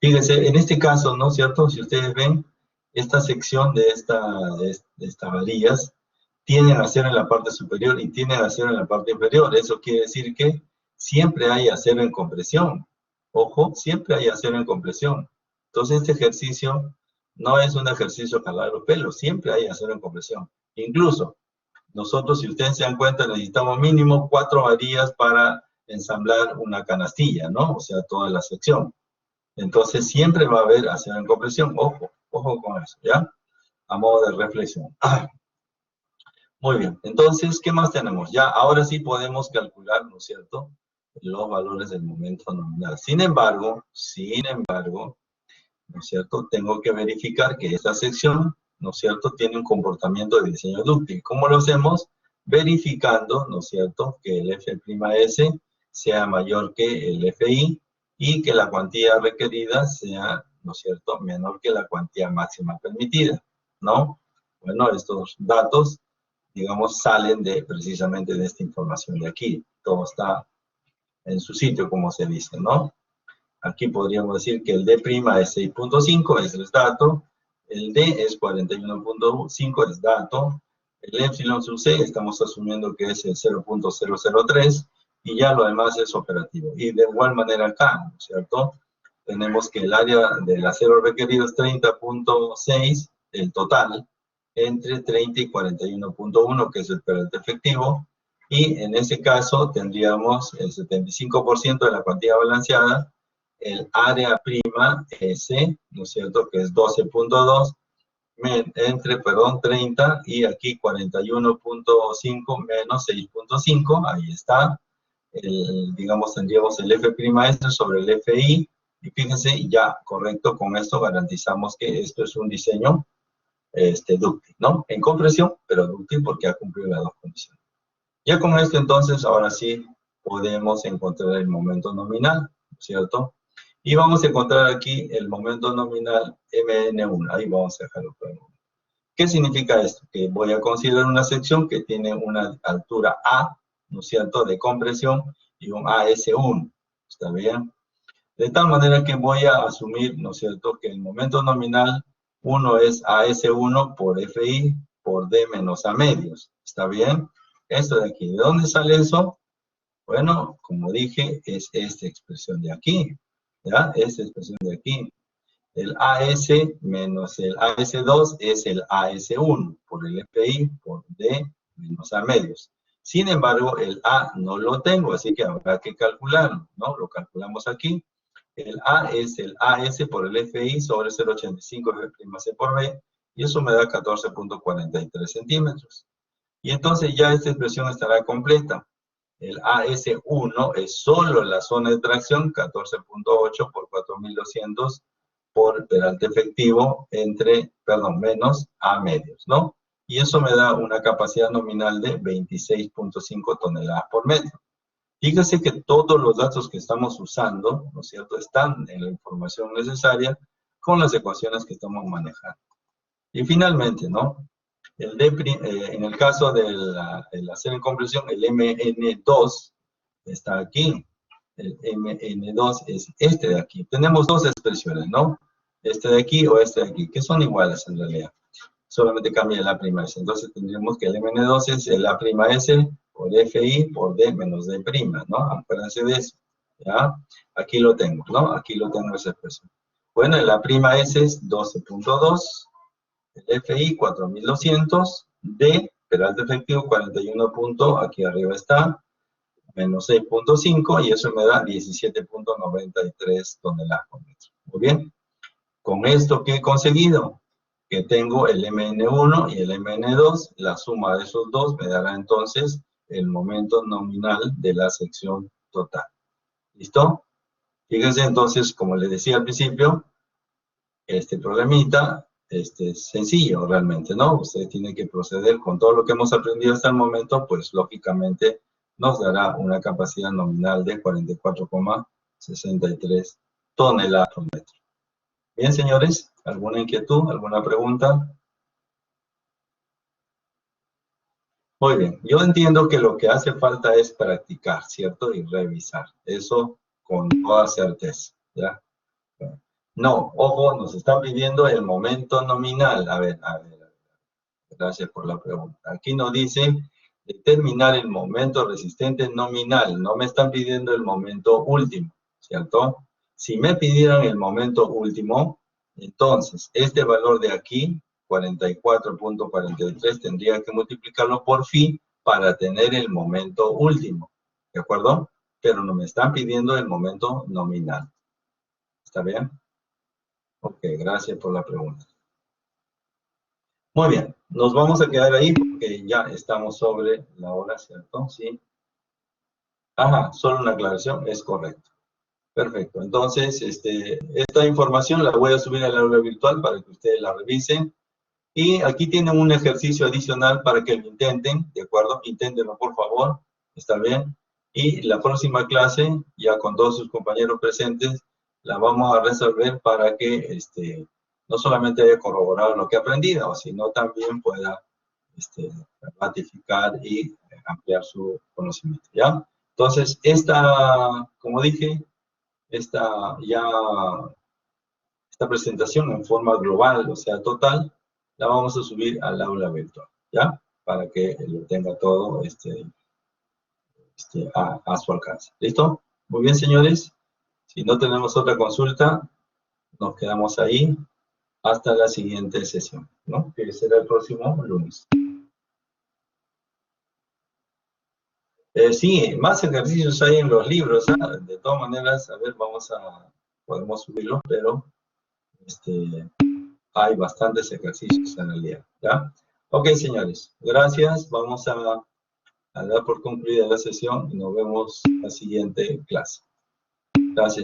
Fíjense, en este caso, ¿no es cierto? Si ustedes ven, esta sección de estas varillas tienen acero en la parte superior y tienen acero en la parte inferior. Eso quiere decir que siempre hay acero en compresión. Ojo, siempre hay acero en compresión. Entonces, este ejercicio no es un ejercicio jalar los pelos, siempre hay acero en compresión. Incluso, nosotros, si ustedes se dan cuenta, necesitamos mínimo 4 varillas para ensamblar una canastilla, ¿no? O sea, toda la sección. Entonces, siempre va a haber acero en compresión. Ojo, ojo con eso, ¿ya? A modo de reflexión. Muy bien, entonces, ¿qué más tenemos? Ya, ahora sí podemos calcular, ¿no es cierto?, los valores del momento nominal. Sin embargo, ¿no es cierto?, tengo que verificar que esta sección, ¿no es cierto?, tiene un comportamiento de diseño dúctil. ¿Cómo lo hacemos? Verificando, ¿no es cierto?, que el F'S sea mayor que el Fi y que la cuantía requerida sea, ¿no es cierto?, menor que la cuantía máxima permitida, ¿no? Bueno, estos datos, digamos, salen precisamente de esta información de aquí. Todo está en su sitio, como se dice, ¿no? Aquí podríamos decir que el D' es 6.5, es el dato. El D es 41.5, es dato. El epsilon sub C estamos asumiendo que es el 0.003 y ya lo demás es operativo. Y de igual manera acá, ¿no es cierto? Tenemos que el área del acero requerido es 30.6, el total, entre 30 y 41.1, que es el peralte efectivo. Y en ese caso tendríamos el 75% de la cuantía balanceada, el área prima S, ¿no es cierto?, que es 12.2, entre, perdón, 30 y aquí 41.5 menos 6.5, ahí está. Digamos, tendríamos el F'S sobre el Fi, y fíjense, ya, correcto, con esto garantizamos que esto es un diseño dúctil, ¿no? En compresión, pero dúctil porque ha cumplido las dos condiciones. Ya con esto, entonces, ahora sí podemos encontrar el momento nominal, ¿cierto? Y vamos a encontrar aquí el momento nominal Mn1. Ahí vamos a dejarlo por el momento. ¿Qué significa esto? Que voy a considerar una sección que tiene una altura A, ¿no es cierto?, de compresión y un AS1. ¿Está bien? De tal manera que voy a asumir, ¿no es cierto?, que el momento nominal 1 es AS1 por FI por D menos A medios. ¿Está bien? Esto de aquí. ¿De dónde sale eso? Bueno, como dije, es esta expresión de aquí. ¿Ya? Esta expresión de aquí. El AS menos el AS2 es el AS1 por el FI por D menos A medios. Sin embargo, el A no lo tengo, así que habrá que calcularlo, ¿no? Lo calculamos aquí. El A es el AS por el FI sobre 0,85 F' por B, y eso me da 14.43 centímetros. Y entonces ya esta expresión estará completa. El AS1 es solo la zona de tracción, 14.8 por 4.200 por peralte efectivo menos A medios, ¿no? Y eso me da una capacidad nominal de 26.5 toneladas por metro. Fíjese que todos los datos que estamos usando, ¿no es cierto?, están en la información necesaria con las ecuaciones que estamos manejando. Y finalmente, ¿no? En el caso del hacer en compresión, el MN2 está aquí. El MN2 es este de aquí. Tenemos dos expresiones, ¿no? Este de aquí o este de aquí, que son iguales en realidad. Solamente cambia la prima S. Entonces tendríamos que el MN2 es el A' S por FI por D menos D', ¿no? Acuérdense de eso, ¿ya? Aquí lo tengo, ¿no? Aquí lo tengo esa expresión. Bueno, el A' S es 12.2, el FI 4.200, D, peralte efectivo 41 punto, aquí arriba está, menos 6.5, y eso me da 17.93 toneladas por metro. Muy bien. Con esto, ¿qué he conseguido? Que tengo el MN1 y el MN2, la suma de esos dos me dará entonces el momento nominal de la sección total. ¿Listo? Fíjense entonces, como les decía al principio, este problemita es sencillo realmente, ¿no? Usted tiene que proceder con todo lo que hemos aprendido hasta el momento, pues lógicamente nos dará una capacidad nominal de 44,63 toneladas por metro. Bien, señores, ¿alguna inquietud, alguna pregunta? Muy bien, yo entiendo que lo que hace falta es practicar, ¿cierto? Y revisar, eso con toda certeza, ¿ya? No, ojo, nos están pidiendo el momento nominal. A ver. Gracias por la pregunta. Aquí nos dice determinar el momento resistente nominal. No me están pidiendo el momento último, ¿cierto? Si me pidieran el momento último, entonces este valor de aquí, 44.43, tendría que multiplicarlo por phi para tener el momento último, ¿de acuerdo? Pero no me están pidiendo el momento nominal. ¿Está bien? Ok, gracias por la pregunta. Muy bien, nos vamos a quedar ahí porque ya estamos sobre la hora, ¿cierto? Sí. Ajá, solo una aclaración, es correcto. Perfecto, entonces esta información la voy a subir al aula virtual para que ustedes la revisen. Y aquí tienen un ejercicio adicional para que lo intenten, ¿de acuerdo? Inténtenlo, por favor, ¿está bien? Y la próxima clase, ya con todos sus compañeros presentes, la vamos a resolver para que no solamente haya corroborado lo que ha aprendido, sino también pueda ratificar y ampliar su conocimiento, ¿ya? Entonces, como dije, esta presentación en forma global, o sea, total, la vamos a subir al aula virtual, ¿ya? Para que lo tenga todo a su alcance. ¿Listo? Muy bien, señores. Si no tenemos otra consulta, nos quedamos ahí hasta la siguiente sesión, ¿no? Que será el próximo lunes. Sí, más ejercicios hay en los libros, ¿eh? De todas maneras, a ver, podemos subirlos, pero hay bastantes ejercicios en el día, ¿ya? Ok, señores, gracias. Vamos a dar por concluida la sesión y nos vemos en la siguiente clase. Gracias.